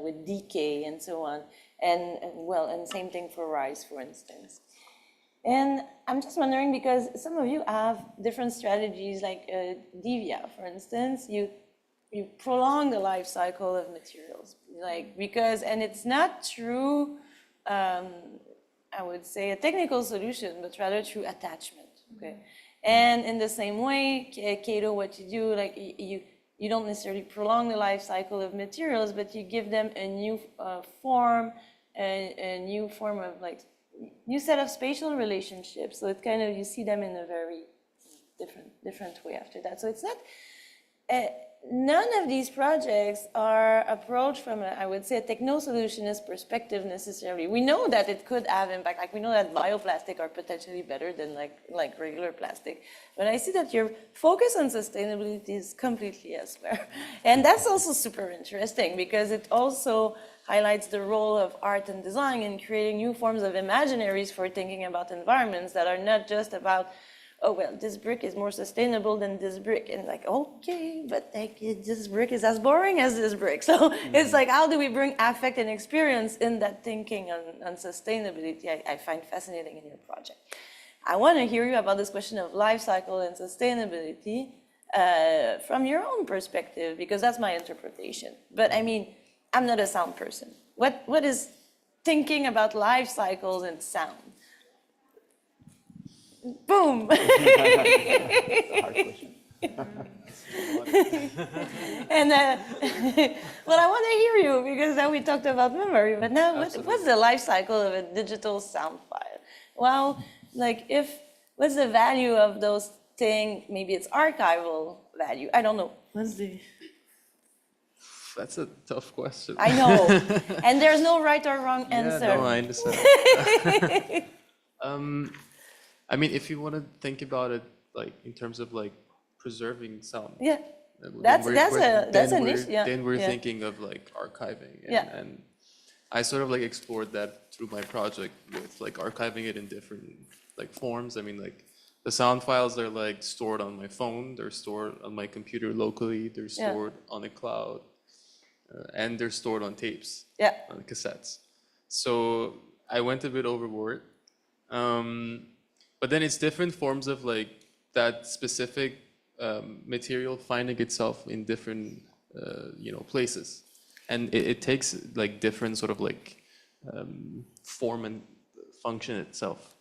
with decay and so on, and same thing for rice, for instance. And I'm just wondering, because some of you have different strategies, like Divya, for instance, you prolong the life cycle of materials, and it's not true, I would say, a technical solution, but rather through attachment. Okay, and in the same way, Cato, what you do, like you don't necessarily prolong the life cycle of materials, but you give them a new form, a new form of like new set of spatial relationships. So it kind of, you see them in a very different way after that. So it's not. None of these projects are approached from, I would say, a techno-solutionist perspective necessarily. We know that it could have impact. Like, we know that bioplastic are potentially better than like regular plastic. But I see that your focus on sustainability is completely elsewhere. And that's also super interesting, because it also highlights the role of art and design in creating new forms of imaginaries for thinking about environments that are not just about, oh, well, this brick is more sustainable than this brick. And like, okay, but like this brick is as boring as this brick. So it's like, how do we bring affect and experience in that thinking on sustainability? I find fascinating in your project. I want to hear you about this question of life cycle and sustainability from your own perspective, because that's my interpretation. But I mean, I'm not a sound person. What is thinking about life cycles and sound? Boom. Hard question. And well, I want to hear you, because now we talked about memory, but now what's the life cycle of a digital sound file? Well, like, what's the value of those things? Maybe it's archival value. I don't know. That's a tough question. I know. And there's no right or wrong answer. Yeah, no, I understand. I mean, if you want to think about it, like in terms of like preserving sound. Yeah, that's an issue. Yeah. Then we're thinking of like archiving, and I sort of like explored that through my project with like archiving it in different like forms. I mean, like the sound files are like stored on my phone, they're stored on my computer locally, they're stored on the cloud, and they're stored on tapes, on cassettes. So I went a bit overboard. But then it's different forms of like that specific material finding itself in different places, and it takes like different sort of like form and function itself.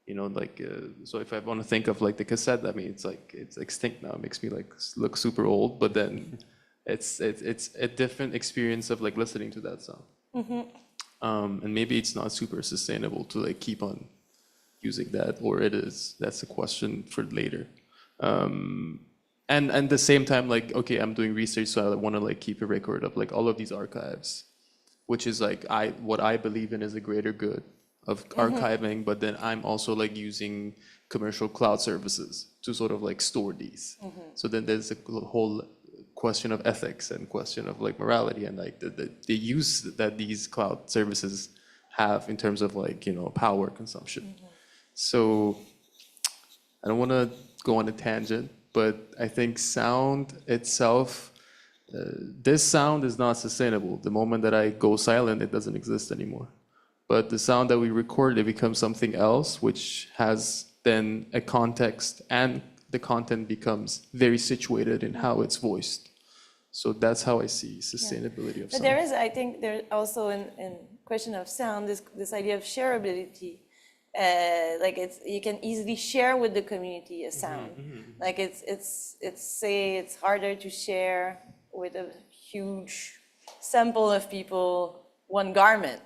So if I want to think of like the cassette, I mean it's extinct now. It makes me like look super old, but then it's a different experience of like listening to that sound. And maybe it's not super sustainable to like keep on using that, or it is. That's a question for later. And at the same time, like, okay, I'm doing research, so I want to like keep a record of like all of these archives, which is like what I believe in is a greater good. of archiving, but then I'm also like using commercial cloud services to sort of like store these. So then there's a whole question of ethics and question of like morality and like the use that these cloud services have in terms of like, power consumption. So I don't want to go on a tangent, but I think sound itself, this sound is not sustainable. The moment that I go silent, it doesn't exist anymore. But the sound that we record, it becomes something else, which has then a context, and the content becomes very situated in how it's voiced. So that's how I see sustainability of But sound. there is, I think, there also in question of sound, this idea of shareability. Like you can easily share with the community a sound. Like it's harder to share with a huge sample of people one garment,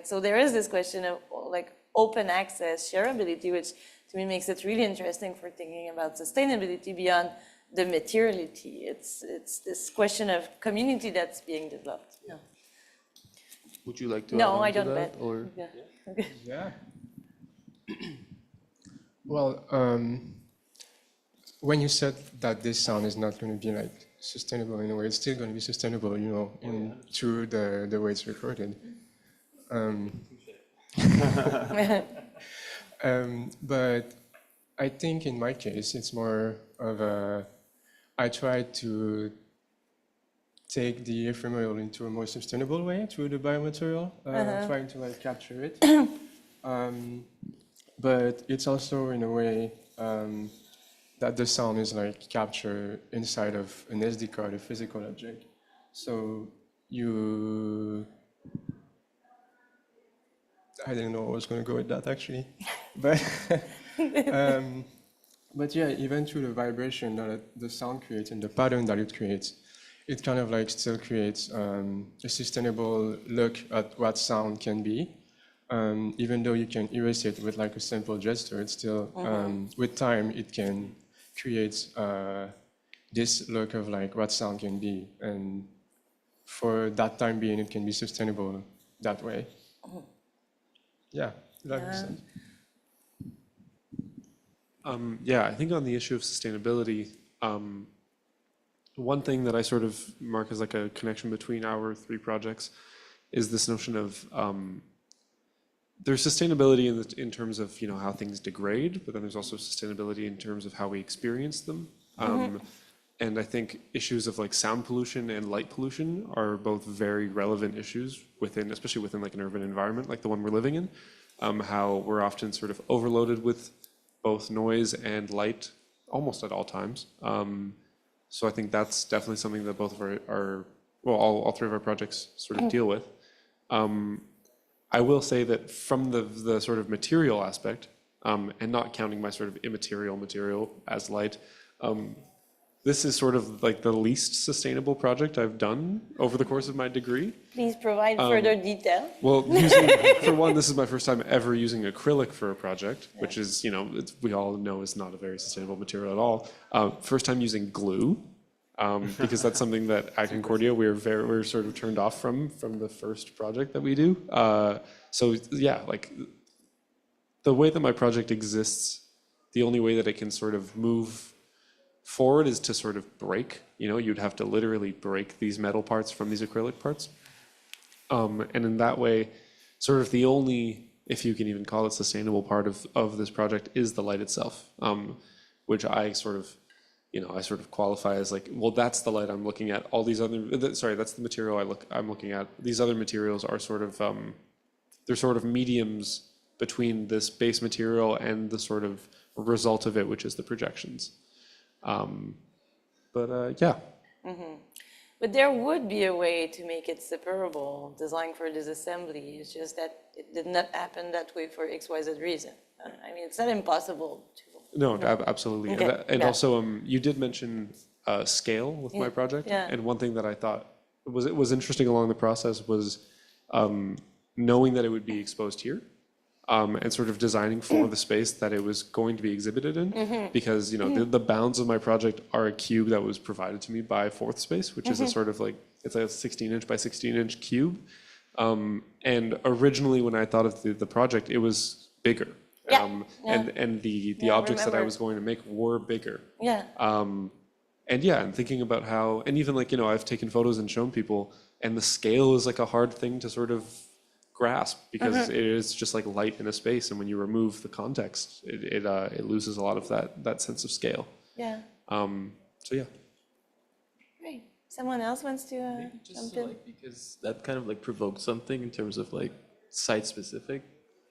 so there is this question of like open access shareability, which to me makes it really interesting for thinking about sustainability beyond the materiality. It's this question of community that's being developed. Yeah. Would you like to No, add on I to don't that, bet. or? Yeah. Okay. Yeah. Well, when you said that this sound is not going to be like sustainable in a way, it's still going to be sustainable, through the way it's recorded. But I think in my case, it's more of I try to take the ephemeral into a more sustainable way through the biomaterial, trying to like capture it. But it's also in a way that the sound is like captured inside of an SD card, a physical object. So I didn't know I was going to go with that actually, but but yeah, even through the vibration that the sound creates and the pattern that it creates, it kind of like still creates a sustainable look at what sound can be. Even though you can erase it with like a simple gesture, it's still, with time, it can create this look of like what sound can be. And for that time being, it can be sustainable that way. Yeah, that makes sense. Yeah, I think on the issue of sustainability, one thing that I sort of mark as like a connection between our three projects is this notion of there's sustainability in terms of how things degrade, but then there's also sustainability in terms of how we experience them. And I think issues of like sound pollution and light pollution are both very relevant issues especially within like an urban environment like the one we're living in. How we're often sort of overloaded with both noise and light almost at all times. So I think that's definitely something that both of all three of our projects sort of deal with. I will say that from the sort of material aspect, and not counting my sort of immaterial material as light, this is sort of like the least sustainable project I've done over the course of my degree. Please provide further detail. Well, for one, this is my first time ever using acrylic for a project, which is, we all know is not a very sustainable material at all. First time using glue, because that's something that at Concordia we're sort of turned off from the first project that we do. So yeah, like the way that my project exists, the only way that it can sort of move forward is to sort of break. You'd have to literally break these metal parts from these acrylic parts. And in that way, sort of the only, if you can even call it sustainable part of this project is the light itself, which I sort of qualify as like, well, that's the light I'm looking at. All these other, that's the material I'm looking at. These other materials are sort of, they're sort of mediums between this base material and the sort of result of it, which is the projections. Yeah. But there would be a way to make it separable, designed for disassembly. It's just that it did not happen that way for XYZ reason. I mean, it's not impossible to. No, absolutely. Okay. And also, you did mention scale with my project. Yeah. And one thing that I thought was interesting along the process was knowing that it would be exposed here. And sort of designing for the space that it was going to be exhibited in, because the bounds of my project are a cube that was provided to me by Fourth Space, which is a sort of like, it's a 16-inch by 16-inch cube And originally, when I thought of the project, it was bigger. Yeah, And the Yeah, I objects that I remember. was going to make were bigger. Yeah. And yeah, and thinking about how, and even like, I've taken photos and shown people, and the scale is like a hard thing to sort of grasp because it is just like light in a space, and when you remove the context, it loses a lot of that sense of scale. Yeah. So yeah. Great. Someone else wants to jump in? Because that kind of like provoked something in terms of like site-specific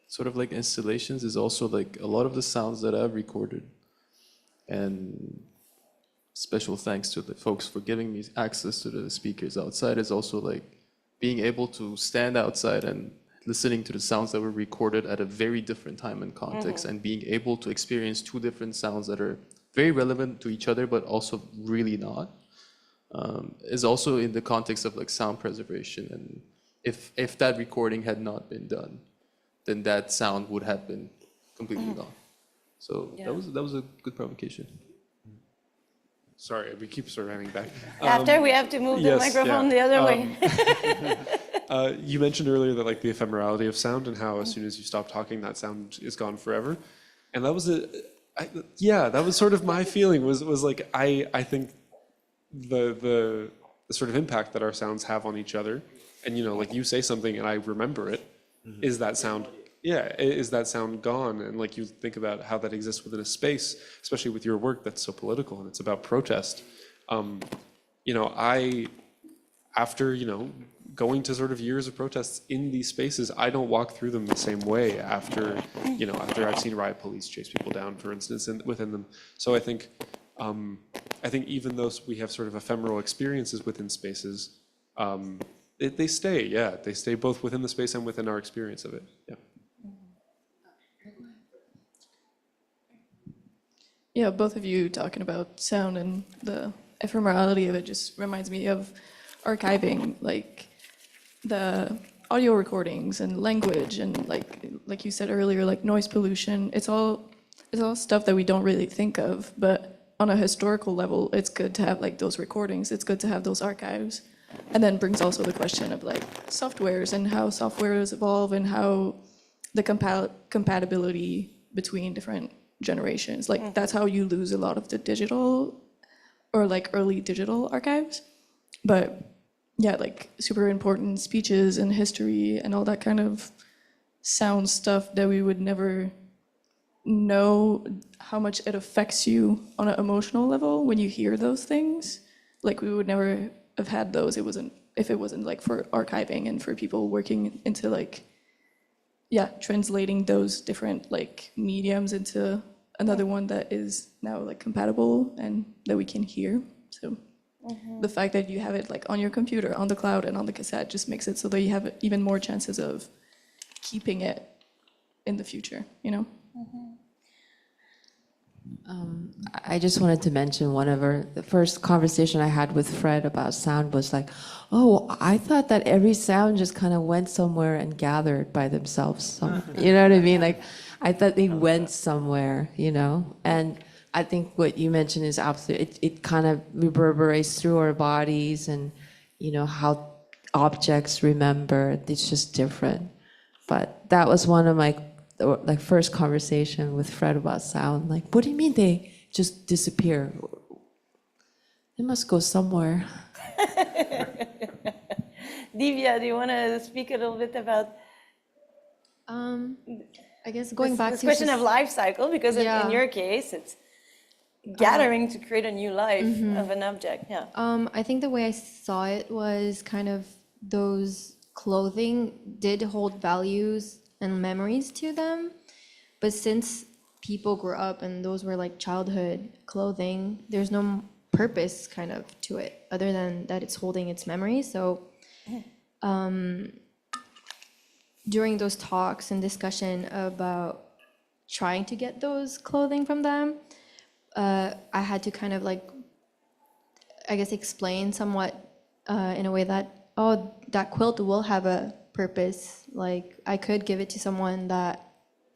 sort of like installations is also like a lot of the sounds that I've recorded. And special thanks to the folks for giving me access to the speakers outside is also like being able to stand outside and listening to the sounds that were recorded at a very different time and context and being able to experience two different sounds that are very relevant to each other but also really not. Is also in the context of like sound preservation, and if that recording had not been done, then that sound would have been completely gone. So that was a good provocation. Sorry, we keep sort of having back. After, we have to move the yes, microphone yeah. the other way. You mentioned earlier that like the ephemerality of sound and how as soon as you stop talking, that sound is gone forever. And that was that was sort of my feeling was like, I think the sort of impact that our sounds have on each other, and like you say something and I remember it, is that sound gone? And like you think about how that exists within a space, especially with your work that's so political and it's about protest. After going to sort of years of protests in these spaces, I don't walk through them the same way after I've seen riot police chase people down, for instance, within them. So I think even though we have sort of ephemeral experiences within spaces, they stay both within the space and within our experience of it. Yeah. Yeah, both of you talking about sound and the ephemerality of it just reminds me of archiving, like the audio recordings and language and like you said earlier, like noise pollution. It's all stuff that we don't really think of, but on a historical level, it's good to have like those recordings. It's good to have those archives, and then brings also the question of like softwares and how softwares evolve and how the compatibility between different generations. Like that's how you lose a lot of the digital or like early digital archives. But yeah, like super important speeches and history and all that kind of sound stuff that we would never know how much it affects you on an emotional level when you hear those things. Like we would never have had those if it wasn't like for archiving and for people working into like translating those different like mediums into another one that is now like compatible and that we can hear. So the fact that you have it like on your computer, on the cloud, and on the cassette just makes it so that you have even more chances of keeping it in the future, I just wanted to mention the first conversation I had with Fred about sound was like, oh, I thought that every sound just kind of went somewhere and gathered by themselves. You know what I mean? Like, I thought they went somewhere, And I think what you mentioned is absolutely, it kind of reverberates through our bodies and, how objects remember. It's just different. But that was one of my first conversation with Fred about sound. Like, what do you mean they just disappear? They must go somewhere. Divya, do you want to speak a little bit about I guess going back this to question of life cycle? Because in your case, it's gathering to create a new life of an object. Yeah. I think the way I saw it was kind of those clothing did hold values and memories to them, but since people grew up and those were like childhood clothing, there's no purpose kind of to it other than that it's holding its memory. So during those talks and discussion about trying to get those clothing from them, I had to kind of like, I guess, explain somewhat in a way that, oh, that quilt will have a purpose. Like I could give it to someone that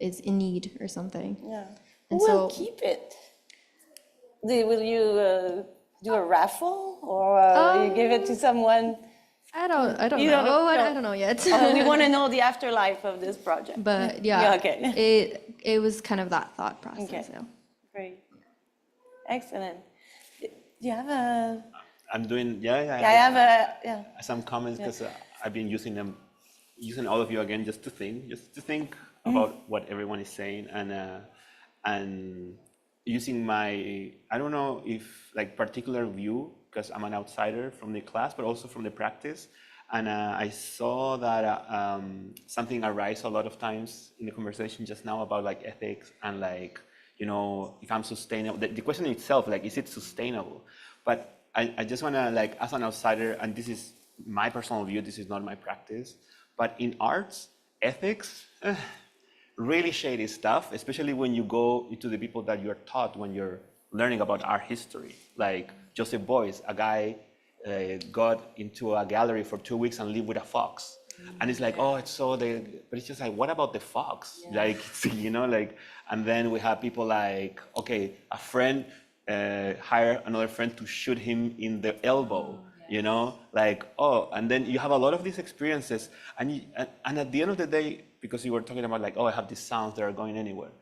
is in need or something. Yeah. And Who will so keep it? Will you do a raffle or you give it to someone I don't You know. don't know? I don't know yet. We want to know the afterlife of this project. But yeah, okay. it was kind of that thought process. Okay. Yeah. Great. Excellent. Do you have a... I'm doing, Yeah, I have a... some comments because I've been using all of you again just to think about what everyone is saying and using my, I don't know if like particular view, because I'm an outsider from the class, but also from the practice. And I saw that something arise a lot of times in the conversation just now about like ethics and like, you know, if I'm sustainable, the question itself, like, is it sustainable? But I just want to, like, as an outsider, and this is my personal view, this is not my practice, but in arts, ethics, really shady stuff, especially when you go into the people that you're taught when you're learning about art history. Like Joseph Beuys, a guy got into a gallery for 2 weeks and lived with a fox. And it's like, oh, it's so, but it's just like, what about the fox? Like, you know, like, and then we have people like, okay, a friend hire another friend to shoot him in the elbow, you know, like, oh, and then you have a lot of these experiences, and at the end of the day, because you were talking about like, oh, I have these sounds that are going anywhere.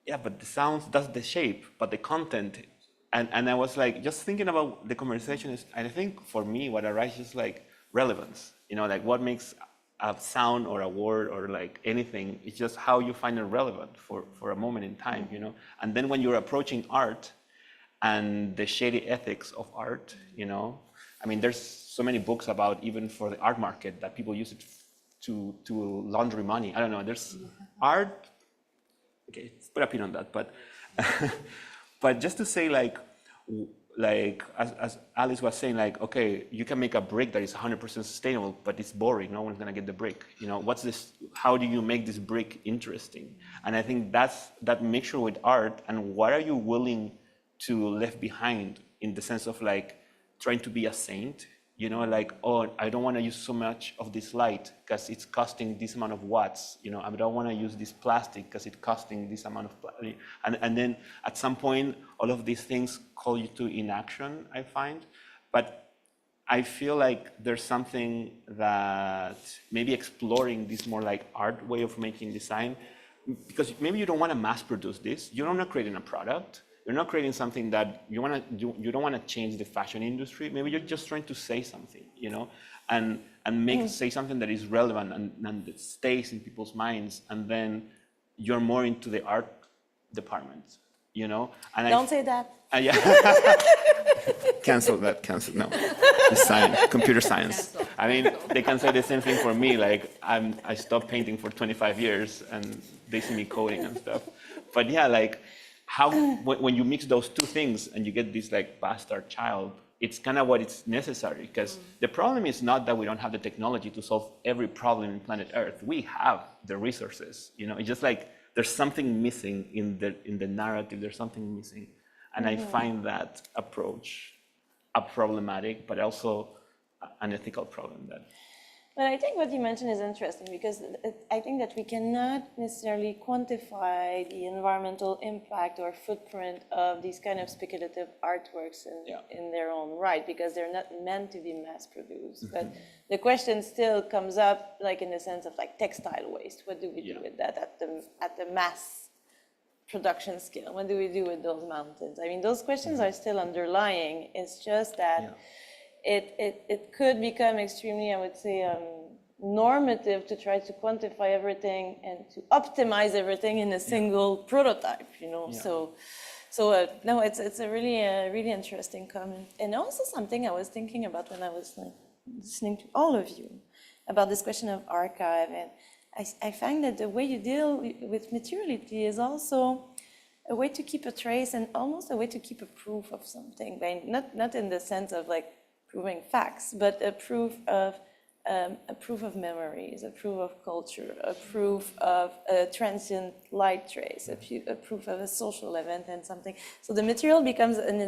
Yeah, but the sounds, that's the shape, but the content, and I was like, just thinking about the conversation is, and I think for me, what arises is like relevance, you know, like what makes a sound or a word or like anything, it's just how you find it relevant for a moment in time, you know, and then when you're approaching art, and the shady ethics of art, you know. I mean, there's so many books about even for the art market that people use it to launder money. I don't know, there's art, okay, let's put a pin on that, but but just to say like as Alice was saying, like, okay, you can make a brick that is 100% sustainable, but it's boring, no one's gonna get the brick. You know, what's this, how do you make this brick interesting? And I think that's that mixture with art, and what are you willing to leave behind in the sense of like trying to be a saint, you know, like, oh, I don't want to use so much of this light because it's costing this amount of watts, you know, I don't want to use this plastic because it's costing this amount of plastic. And then at some point, all of these things call you to inaction, I find. But I feel like there's something that maybe exploring this more like art way of making design, because maybe you don't want to mass produce this, you're not creating a product, you're not creating something that you don't want to change the fashion industry. Maybe you're just trying to say something, you know, and say something that is relevant and that stays in people's minds. And then you're more into the art department, you know. And don't say that. Yeah. Cancel that. Cancel. No. Computer science. I mean, they can say the same thing for me. Like I stopped painting for 25 years, and they see me coding and stuff. But yeah, like. How, when you mix those two things and you get this like bastard child, it's kind of what it's necessary, because the problem is not that we don't have the technology to solve every problem in planet Earth. We have the resources, you know. It's just like there's something missing in the narrative. There's something missing, and I find that approach a problematic, but also an ethical problem. But I think what you mentioned is interesting, because I think that we cannot necessarily quantify the environmental impact or footprint of these kind of speculative artworks in their own right, because they're not meant to be mass produced. But the question still comes up, like in the sense of like textile waste. What do we do with that at the mass production scale? What do we do with those mountains? I mean, those questions are still underlying. It's just that it could become extremely, I would say, normative to try to quantify everything and to optimize everything in a single prototype, you know. Yeah. So no, it's a really interesting comment, and also something I was thinking about when I was like listening to all of you about this question of archive, and I find that the way you deal with materiality is also a way to keep a trace and almost a way to keep a proof of something, not in the sense of like proving facts, but a proof of memories, a proof of culture, a proof of a transient light trace, a proof of a social event and something. So the material becomes an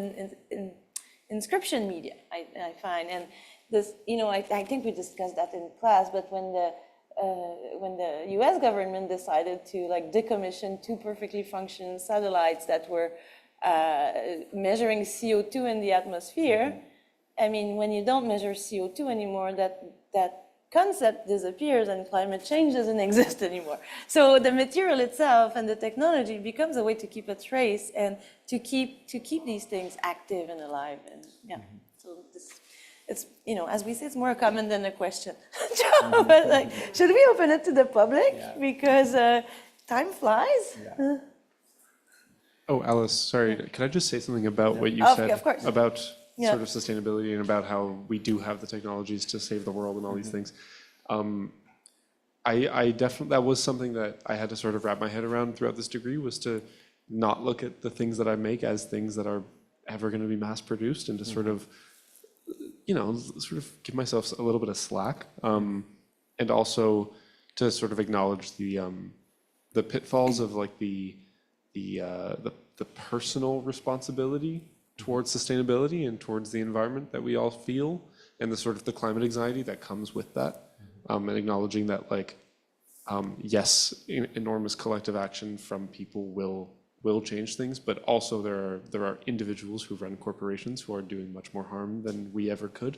inscription media, I find. And this, you know, I think we discussed that in class, but when the US government decided to like decommission 2 perfectly functioning satellites that were measuring CO2 in the atmosphere, I mean, when you don't measure CO2 anymore, that concept disappears and climate change doesn't exist anymore. So the material itself and the technology becomes a way to keep a trace and to keep these things active and alive. And yeah, so this, it's, you know, as we say, it's more a comment than a question. But like, should we open it to the public? Because time flies. Oh, Alice, sorry. Could I just say something about what you said of course. about Yeah. sort of sustainability and about how we do have the technologies to save the world and all these things? I definitely, that was something that I had to sort of wrap my head around throughout this degree, was to not look at the things that I make as things that are ever going to be mass produced, and to sort of, you know, sort of give myself a little bit of slack, and also to sort of acknowledge the pitfalls of like the personal responsibility towards sustainability and towards the environment that we all feel, and the sort of the climate anxiety that comes with that, and acknowledging that, like, yes, enormous collective action from people will change things, but also there are individuals who run corporations who are doing much more harm than we ever could.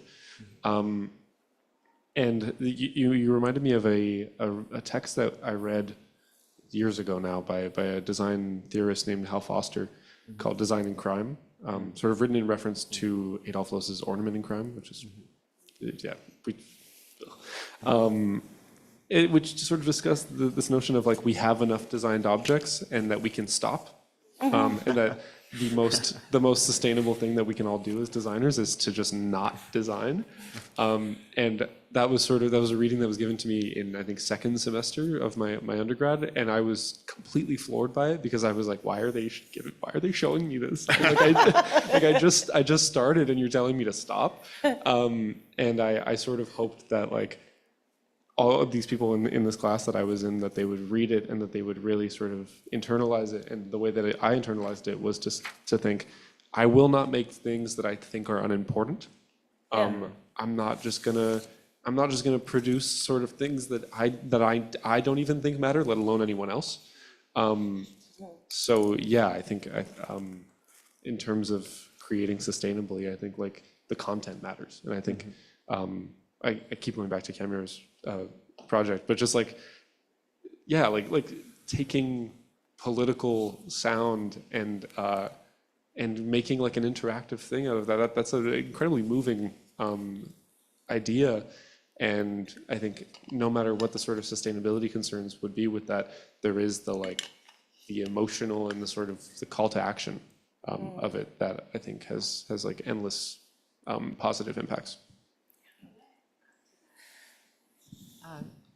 And you reminded me of a text that I read years ago now by a design theorist named Hal Foster, called Designing Crime, sort of written in reference to Adolf Loos's Ornamenting Crime, which is, which sort of discussed this notion of, like, we have enough designed objects and that we can stop, and that the most sustainable thing that we can all do as designers is to just not design. And that was a reading that was given to me in, I think, second semester of my undergrad, and I was completely floored by it, because I was like, why are they showing me this? I just started and you're telling me to stop. And I sort of hoped that, like, all of these people in this class that I was in, that they would read it and that they would really sort of internalize it. And the way that I internalized it was just to think, I will not make things that I think are unimportant. I'm not just gonna produce sort of things that I don't even think matter, let alone anyone else. So yeah, I think in terms of creating sustainably, I think, like, the content matters, and I think I keep going back to Camille's project, but just like, yeah, like taking political sound and making, like, an interactive thing out of that. That's an incredibly moving idea. And I think no matter what the sort of sustainability concerns would be with that, there is the emotional and the sort of the call to action of it that I think has like endless positive impacts.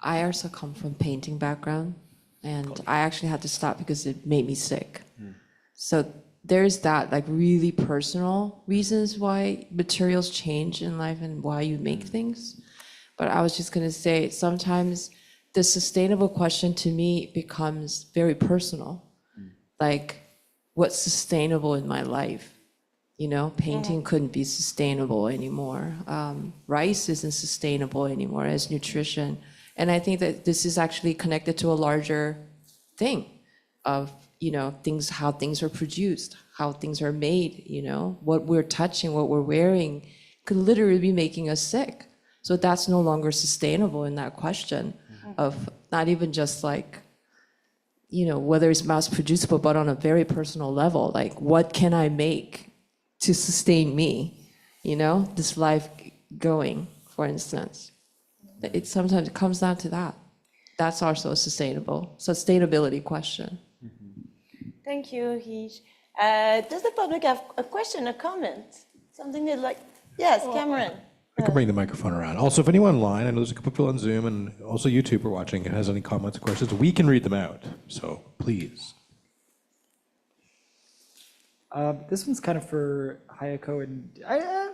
I also come from painting background, and I actually had to stop because it made me sick. So there's that, like, really personal reasons why materials change in life and why you make things. But I was just gonna say, sometimes the sustainable question to me becomes very personal. Like, what's sustainable in my life? You know, painting couldn't be sustainable anymore. Rice isn't sustainable anymore as nutrition. And I think that this is actually connected to a larger thing of, you know, how things are produced, how things are made, you know, what we're touching, what we're wearing could literally be making us sick. So that's no longer sustainable in that question of not even just, like, you know, whether it's mass producible, but on a very personal level, like, what can I make to sustain me, you know, this life going, for instance. It sometimes comes down to that. That's also a sustainability question. Thank you, Hish. Does the public have a question, a comment? Something they'd like? Yes, Cameron. I can bring the microphone around. Also, if anyone online, I know there's a couple people on Zoom and also YouTube are watching, and has any comments or questions, we can read them out. So please. This one's kind of for Hayako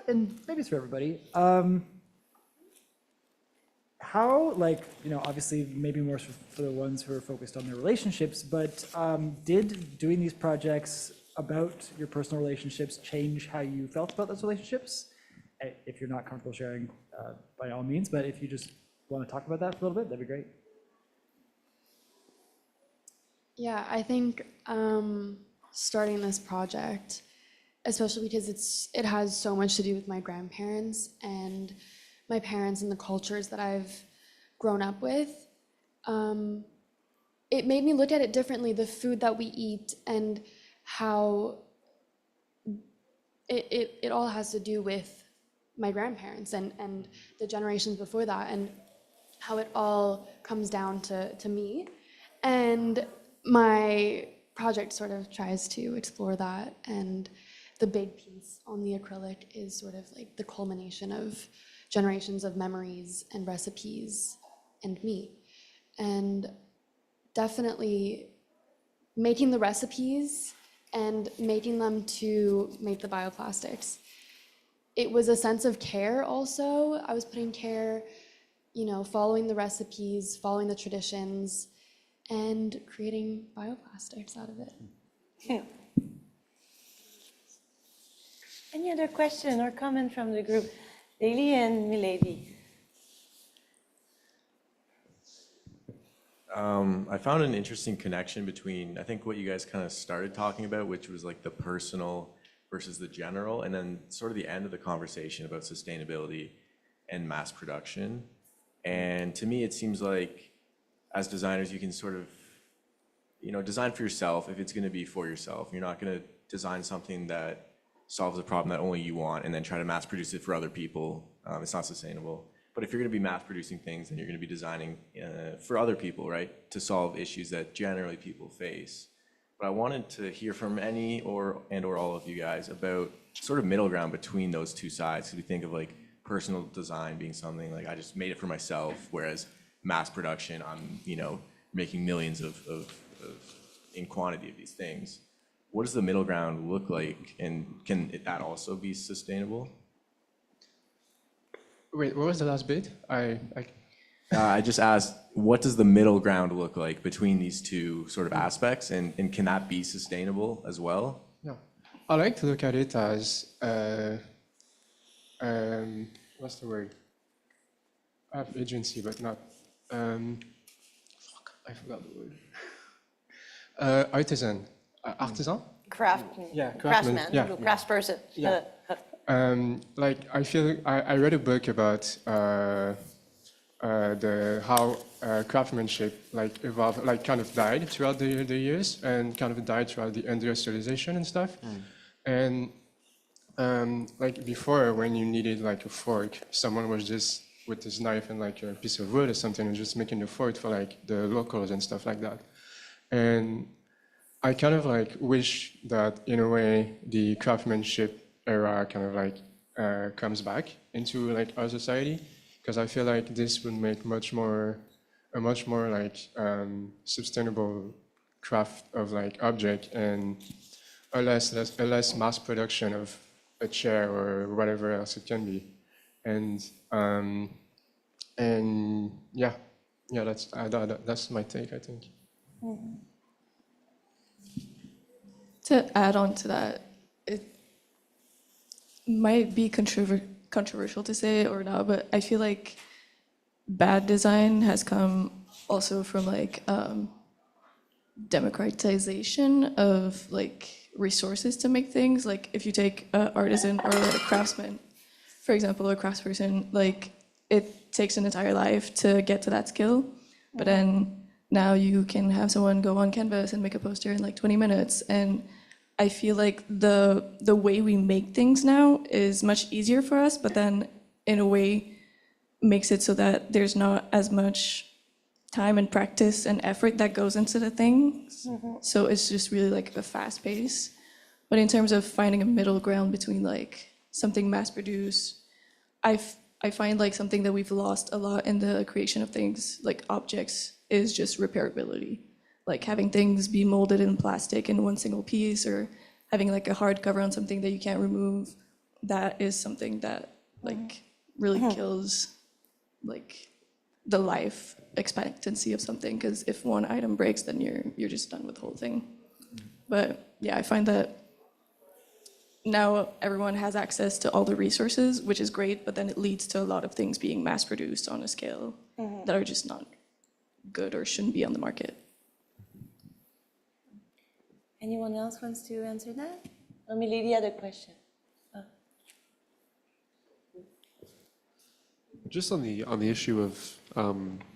and maybe it's for everybody. How, like, you know, obviously maybe more for the ones who are focused on their relationships, but did doing these projects about your personal relationships change how you felt about those relationships? If you're not comfortable sharing, by all means, but if you just want to talk about that for a little bit, that'd be great. Yeah, I think starting this project especially because it has so much to do with my grandparents and my parents and the cultures that I've grown up with. It made me look at it differently, the food that we eat and how it all has to do with my grandparents and the generations before that, and how it all comes down to me. And my project sort of tries to explore that, and the big piece on the acrylic is sort of like the culmination of generations of memories and recipes and me. And definitely making the recipes and making them to make the bioplastics. It was a sense of care also. I was putting care, you know, following the recipes, following the traditions, and creating bioplastics out of it. Any other question or comment from the group? Daily and Milady. I found an interesting connection between, I think, what you guys kind of started talking about, which was like the personal versus the general, and then sort of the end of the conversation about sustainability and mass production. And to me, it seems like as designers, you can sort of, you know, design for yourself if it's going to be for yourself. You're not going to design something that solves a problem that only you want and then try to mass produce it for other people. It's not sustainable. But if you're going to be mass producing things, then you're going to be designing for other people, right, to solve issues that generally people face. But I wanted to hear from any or all of you guys about sort of middle ground between those two sides. So we think of like personal design being something like I just made it for myself, whereas mass production, I'm, you know, making millions of in quantity of these things. What does the middle ground look like, and can that also be sustainable? Wait, what was the last bit? I just asked, what does the middle ground look like between these two sort of aspects, and can that be sustainable as well? No, I like to look at it as what's the word? I have agency, but not. I forgot the word. Artisan, artisan. Craftsman. Yeah, craftsman. Yeah, craftsperson. Yeah. Like I feel I read a book about how craftsmanship like evolved, like kind of died throughout the years, and kind of died throughout the industrialization and stuff. And like before, when you needed like a fork, someone was just with this knife and like a piece of wood or something, and just making the fork for like the locals and stuff like that. And I kind of like wish that in a way the craftsmanship era kind of like comes back into like our society, because I feel like this would make a much more like sustainable craft of like object, and a less mass production of a chair or whatever else it can be. And yeah, that's my take, I think. To add on to that, it might be controversial to say or not, but I feel like bad design has come also from like democratization of like resources to make things. Like if you take an artisan or a craftsman, for example, a craftsperson, like it takes an entire life to get to that skill, but then now you can have someone go on canvas and make a poster in like 20 minutes. And I feel like the way we make things now is much easier for us, but then in a way makes it so that there's not as much time and practice and effort that goes into the things. So it's just really like a fast pace. But in terms of finding a middle ground between like something mass produced, I find like something that we've lost a lot in the creation of things like objects is just repairability. Like having things be molded in plastic in one single piece, or having like a hard cover on something that you can't remove. That is something that like really kills like the life expectancy of something, because if one item breaks, then you're just done with the whole thing. But yeah, I find that now everyone has access to all the resources, which is great, but then it leads to a lot of things being mass produced on a scale that are just not good or shouldn't be on the market. Anyone else wants to answer that? Milady had a question. Just on the issue of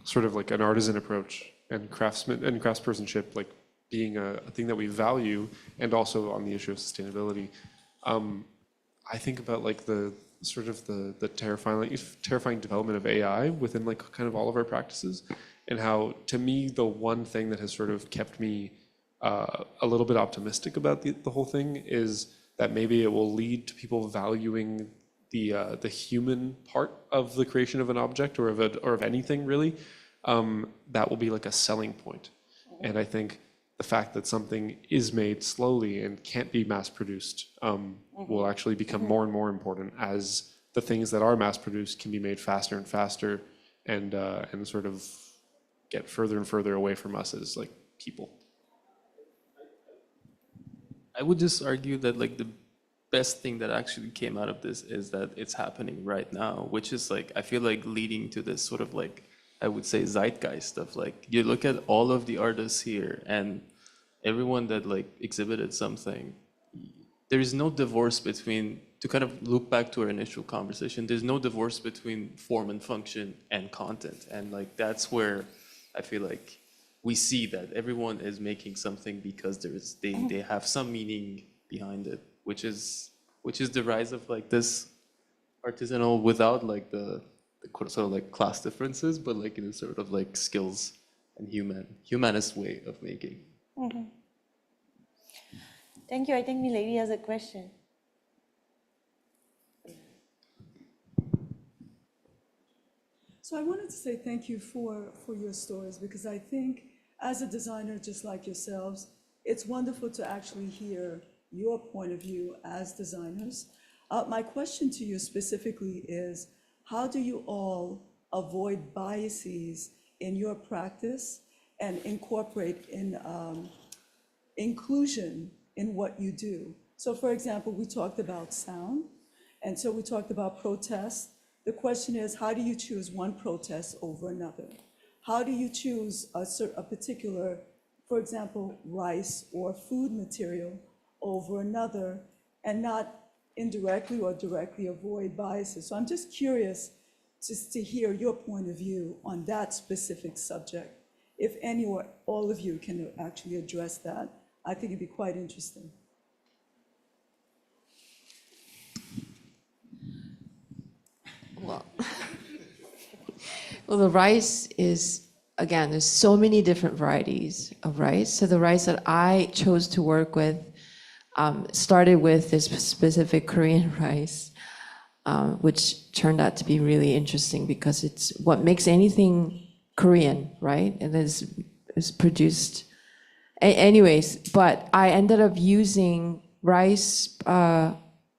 sort of like an artisan approach and craftspersonship, like being a thing that we value, and also on the issue of sustainability, I think about like the sort of the terrifying development of AI within like kind of all of our practices, and how to me the one thing that has sort of kept me a little bit optimistic about the whole thing is that maybe it will lead to people valuing the human part of the creation of an object or of anything really. That will be like a selling point. And I think the fact that something is made slowly and can't be mass produced will actually become more and more important as the things that are mass produced can be made faster and faster and sort of get further and further away from us as like people. I would just argue that like the best thing that actually came out of this is that it's happening right now, which is like, I feel like leading to this sort of like, I would say zeitgeist of like, you look at all of the artists here and everyone that like exhibited something, there is no divorce between, to kind of loop back to our initial conversation, there's no divorce between form and function and content. And like, that's where I feel like we see that everyone is making something because they have some meaning behind it, which is the rise of like this artisanal without like the sort of like class differences, but like in a sort of like skills and humanist way of making. Mm-hmm. Thank you. I think Milady has a question. So I wanted to say thank you for your stories, because I think as a designer just like yourselves, it's wonderful to actually hear your point of view as designers. My question to you specifically is, how do you all avoid biases in your practice and incorporate inclusion in what you do? So for example, we talked about sound, and so we talked about protest. The question is, how do you choose one protest over another? How do you choose a particular, for example, rice or food material over another, and not indirectly or directly avoid biases? So I'm just curious just to hear your point of view on that specific subject. If any or all of you can actually address that, I think it'd be quite interesting. Well, the rice is, again, there's so many different varieties of rice. So the rice that I chose to work with started with this specific Korean rice, which turned out to be really interesting because it's what makes anything Korean, right? And it's produced. Anyways, but I ended up using rice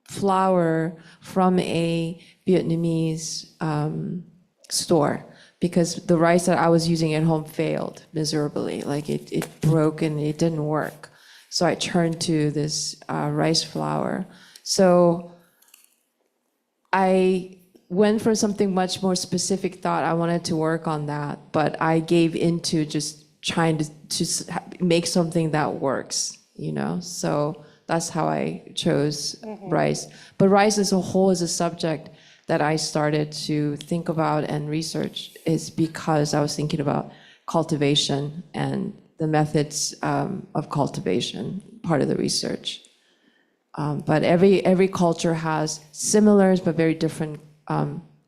flour from a Vietnamese store, because the rice that I was using at home failed miserably. Like it broke and it didn't work. So I turned to this rice flour. So I went for something much more specific, thought I wanted to work on that, but I gave into just trying to make something that works, you know? So that's how I chose rice. But rice as a whole is a subject that I started to think about and research, is because I was thinking about cultivation and the methods of cultivation, part of the research. But every culture has similars but very different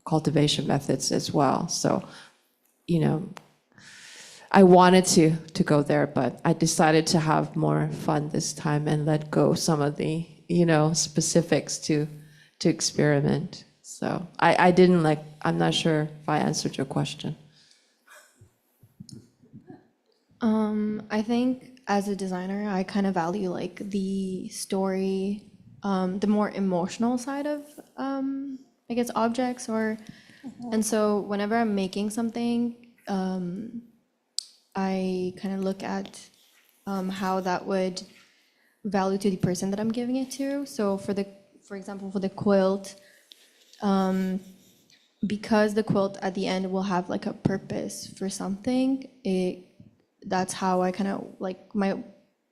cultivation methods as well. So, you know, I wanted to go there, but I decided to have more fun this time and let go some of the, you know, specifics to experiment. So I didn't I'm not sure if I answered your question. I think as a designer, I kind of value like the story, the more emotional side of, I guess, objects and so whenever I'm making something, I kind of look at how that would value to the person that I'm giving it to. So for example, for the quilt, because the quilt at the end will have like a purpose for something, that's how I kind of like my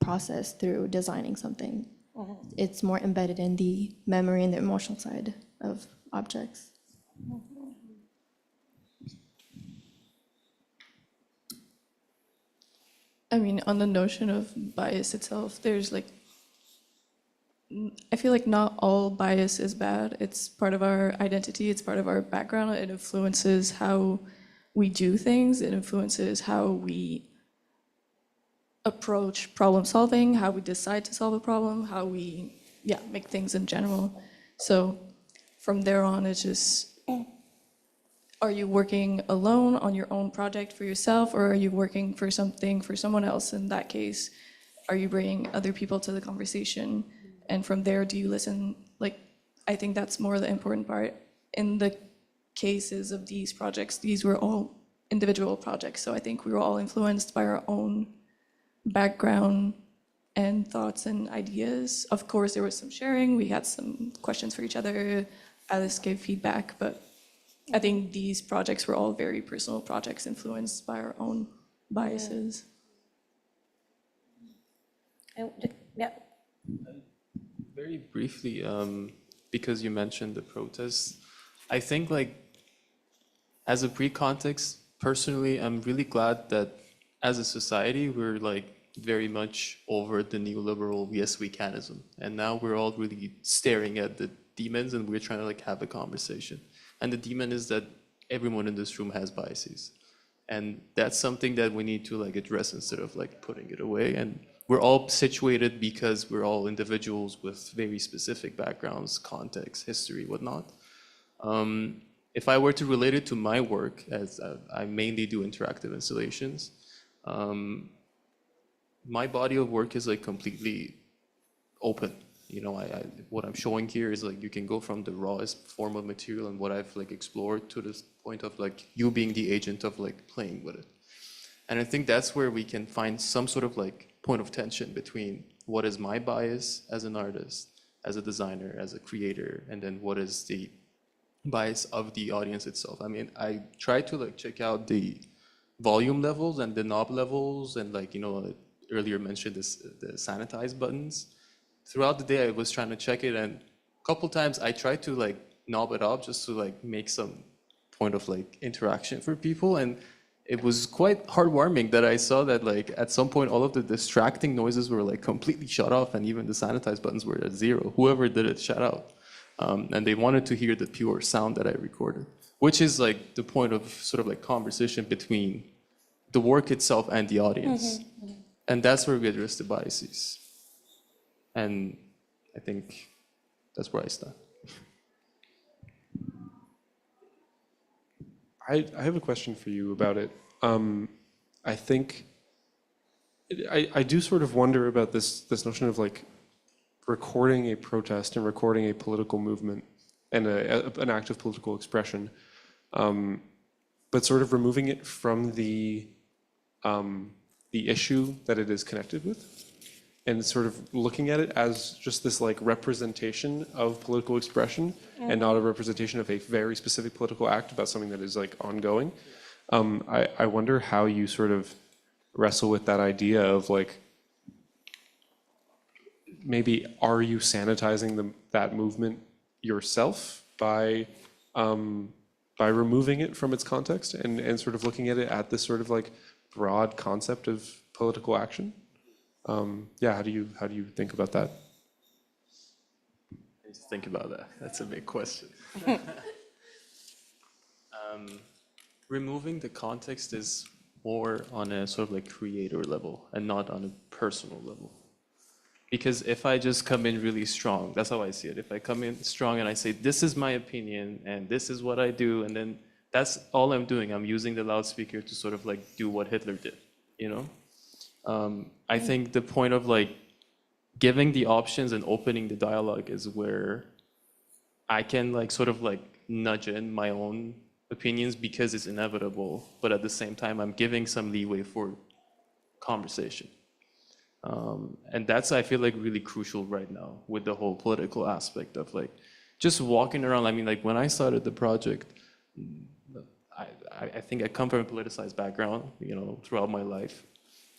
process through designing something. it's more embedded in the memory and the emotional side of objects. I mean, on the notion of bias itself, there's like, I feel like not all bias is bad. It's part of our identity, it's part of our background. It influences how we do things, it influences how we approach problem solving, how we decide to solve a problem, how we, make things in general. So from there on, it's just, are you working alone on your own project for yourself, or are you working for something for someone else? In that case, are you bringing other people to the conversation? And from there, do you listen? Like, I think that's more the important part. In the cases of these projects, these were all individual projects. So I think we were all influenced by our own background and thoughts and ideas. Of course, there was some sharing. We had some questions for each other. Alice gave feedback, but I think these projects were all very personal projects influenced by our own biases. Yeah. Very briefly, because you mentioned the protests, I think like as a pre-context, personally, I'm really glad that as a society, we're like very much over the neoliberal yes we canism. And now we're all really staring at the demons and we're trying to like have a conversation. And the demon is that everyone in this room has biases. And that's something that we need to like address instead of like putting it away. And we're all situated because we're all individuals with very specific backgrounds, context, history, whatnot. If I were to relate it to my work, as I mainly do interactive installations, my body of work is like completely open. You know, what I'm showing here is like you can go from the rawest form of material and what I've like explored to this point of like you being the agent of like playing with it. And I think that's where we can find some sort of like point of tension between what is my bias as an artist, as a designer, as a creator, and then what is the bias of the audience itself. I mean, I try to like check out the volume levels and the knob levels and like, you know, earlier mentioned this, the sanitize buttons. Throughout the day, I was trying to check it, and a couple times I tried to like knob it up just to like make some point of like interaction for people, and it was quite heartwarming that I saw that like at some point all of the distracting noises were like completely shut off, and even the sanitize buttons were at zero. Whoever did it shut out, and they wanted to hear the pure sound that I recorded, which is like the point of sort of like conversation between the work itself and the audience, and that's where we address the biases. And I think that's where I stand. I have a question for you about it. I think I do sort of wonder about this notion of like recording a protest and recording a political movement and an act of political expression, but sort of removing it from the issue that it is connected with, and sort of looking at it as just this like representation of political expression and not a representation of a very specific political act about something that is like ongoing. I wonder how you sort of wrestle with that idea of like, maybe are you sanitizing that movement yourself by removing it from its context and sort of looking at it at this sort of like broad concept of political action? Yeah, how do you think about that? I need to think about that. That's a big question. Removing the context is more on a sort of like creator level and not on a personal level. Because if I just come in really strong, that's how I see it. If I come in strong and I say, this is my opinion and this is what I do, and then that's all I'm doing. I'm using the loudspeaker to sort of like do what Hitler did, you know? I think the point of like giving the options and opening the dialogue is where I can like sort of like nudge in my own opinions because it's inevitable, but at the same time I'm giving some leeway for conversation. And that's, I feel like, really crucial right now with the whole political aspect of like just walking around. I mean, like when I started the project, I think I come from a politicized background, you know, throughout my life.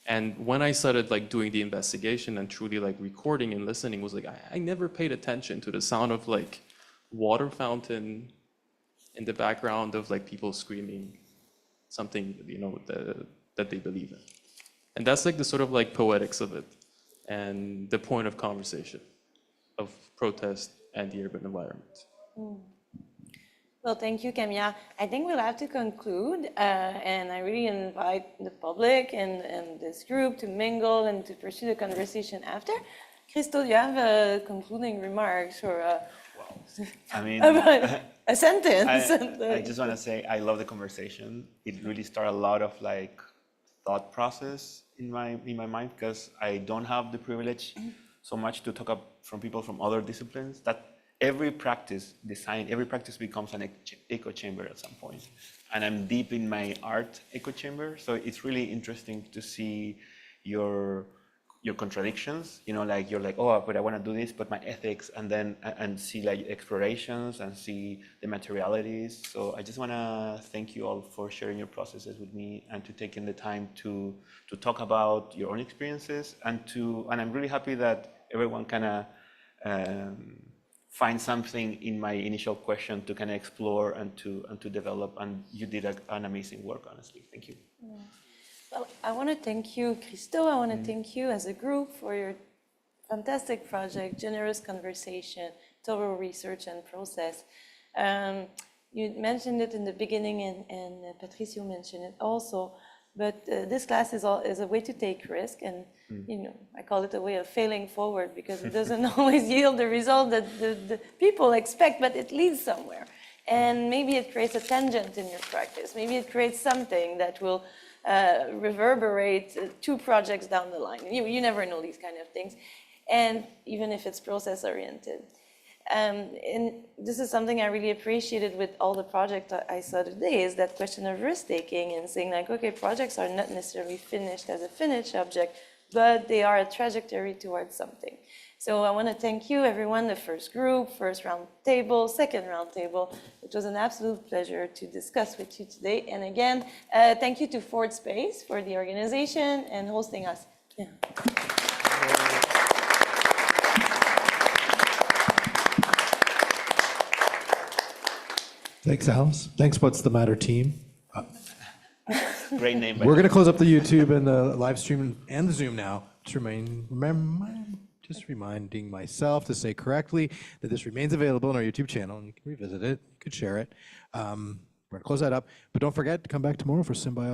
And when I started like doing the investigation and truly like recording and listening, was like I never paid attention to the sound of like water fountain in the background of like people screaming something, you know, that they believe in. And that's like the sort of like poetics of it and the point of conversation of protest and the urban environment. Well, thank you, Camilla. I think we'll have to conclude, and I really invite the public and this group to mingle and to pursue the conversation after. Christo, do you have concluding remarks or I mean, a sentence? I just want to say I love the conversation. It really started a lot of like thought process in my mind, because I don't have the privilege so much to talk up from people from other disciplines, that every practice becomes an echo chamber at some point. And I'm deep in my art echo chamber, so it's really interesting to see your contradictions, you know, like you're like, oh, but I want to do this, but my ethics, and see like explorations and see the materialities. So I just want to thank you all for sharing your processes with me and to taking the time to talk about your own experiences, and I'm really happy that everyone kind of find something in my initial question to kind of explore and to develop, and you did an amazing work, honestly. Thank you. Well, I want to thank you, Christo. I want to thank you as a group for your fantastic project, generous conversation, thorough research and process. You mentioned it in the beginning, and Patricio mentioned it also, but this class is a way to take risk, and you know, I call it a way of failing forward, because it doesn't always yield the result that the people expect, but it leads somewhere. And maybe it creates a tangent in your practice. Maybe it creates something that will reverberate 2 projects down the line. You never know these kind of things, and even if it's process oriented. And this is something I really appreciated with all the projects I saw today, is that question of risk-taking and saying like, okay, projects are not necessarily finished as a finished object, but they are a trajectory towards something. So I want to thank you, everyone, the first group, first round table, second round table. It was an absolute pleasure to discuss with you today. And again, thank you to Ford Space for the organization and hosting us. Yeah. Thanks, Alice. Thanks, What's the Matter team. Great name. We're going to close up the YouTube and the live stream and the Zoom now. Just reminding myself to say correctly that this remains available on our YouTube channel, and you can revisit it, you could share it. We're going to close that up, but don't forget to come back tomorrow for Symbiotic.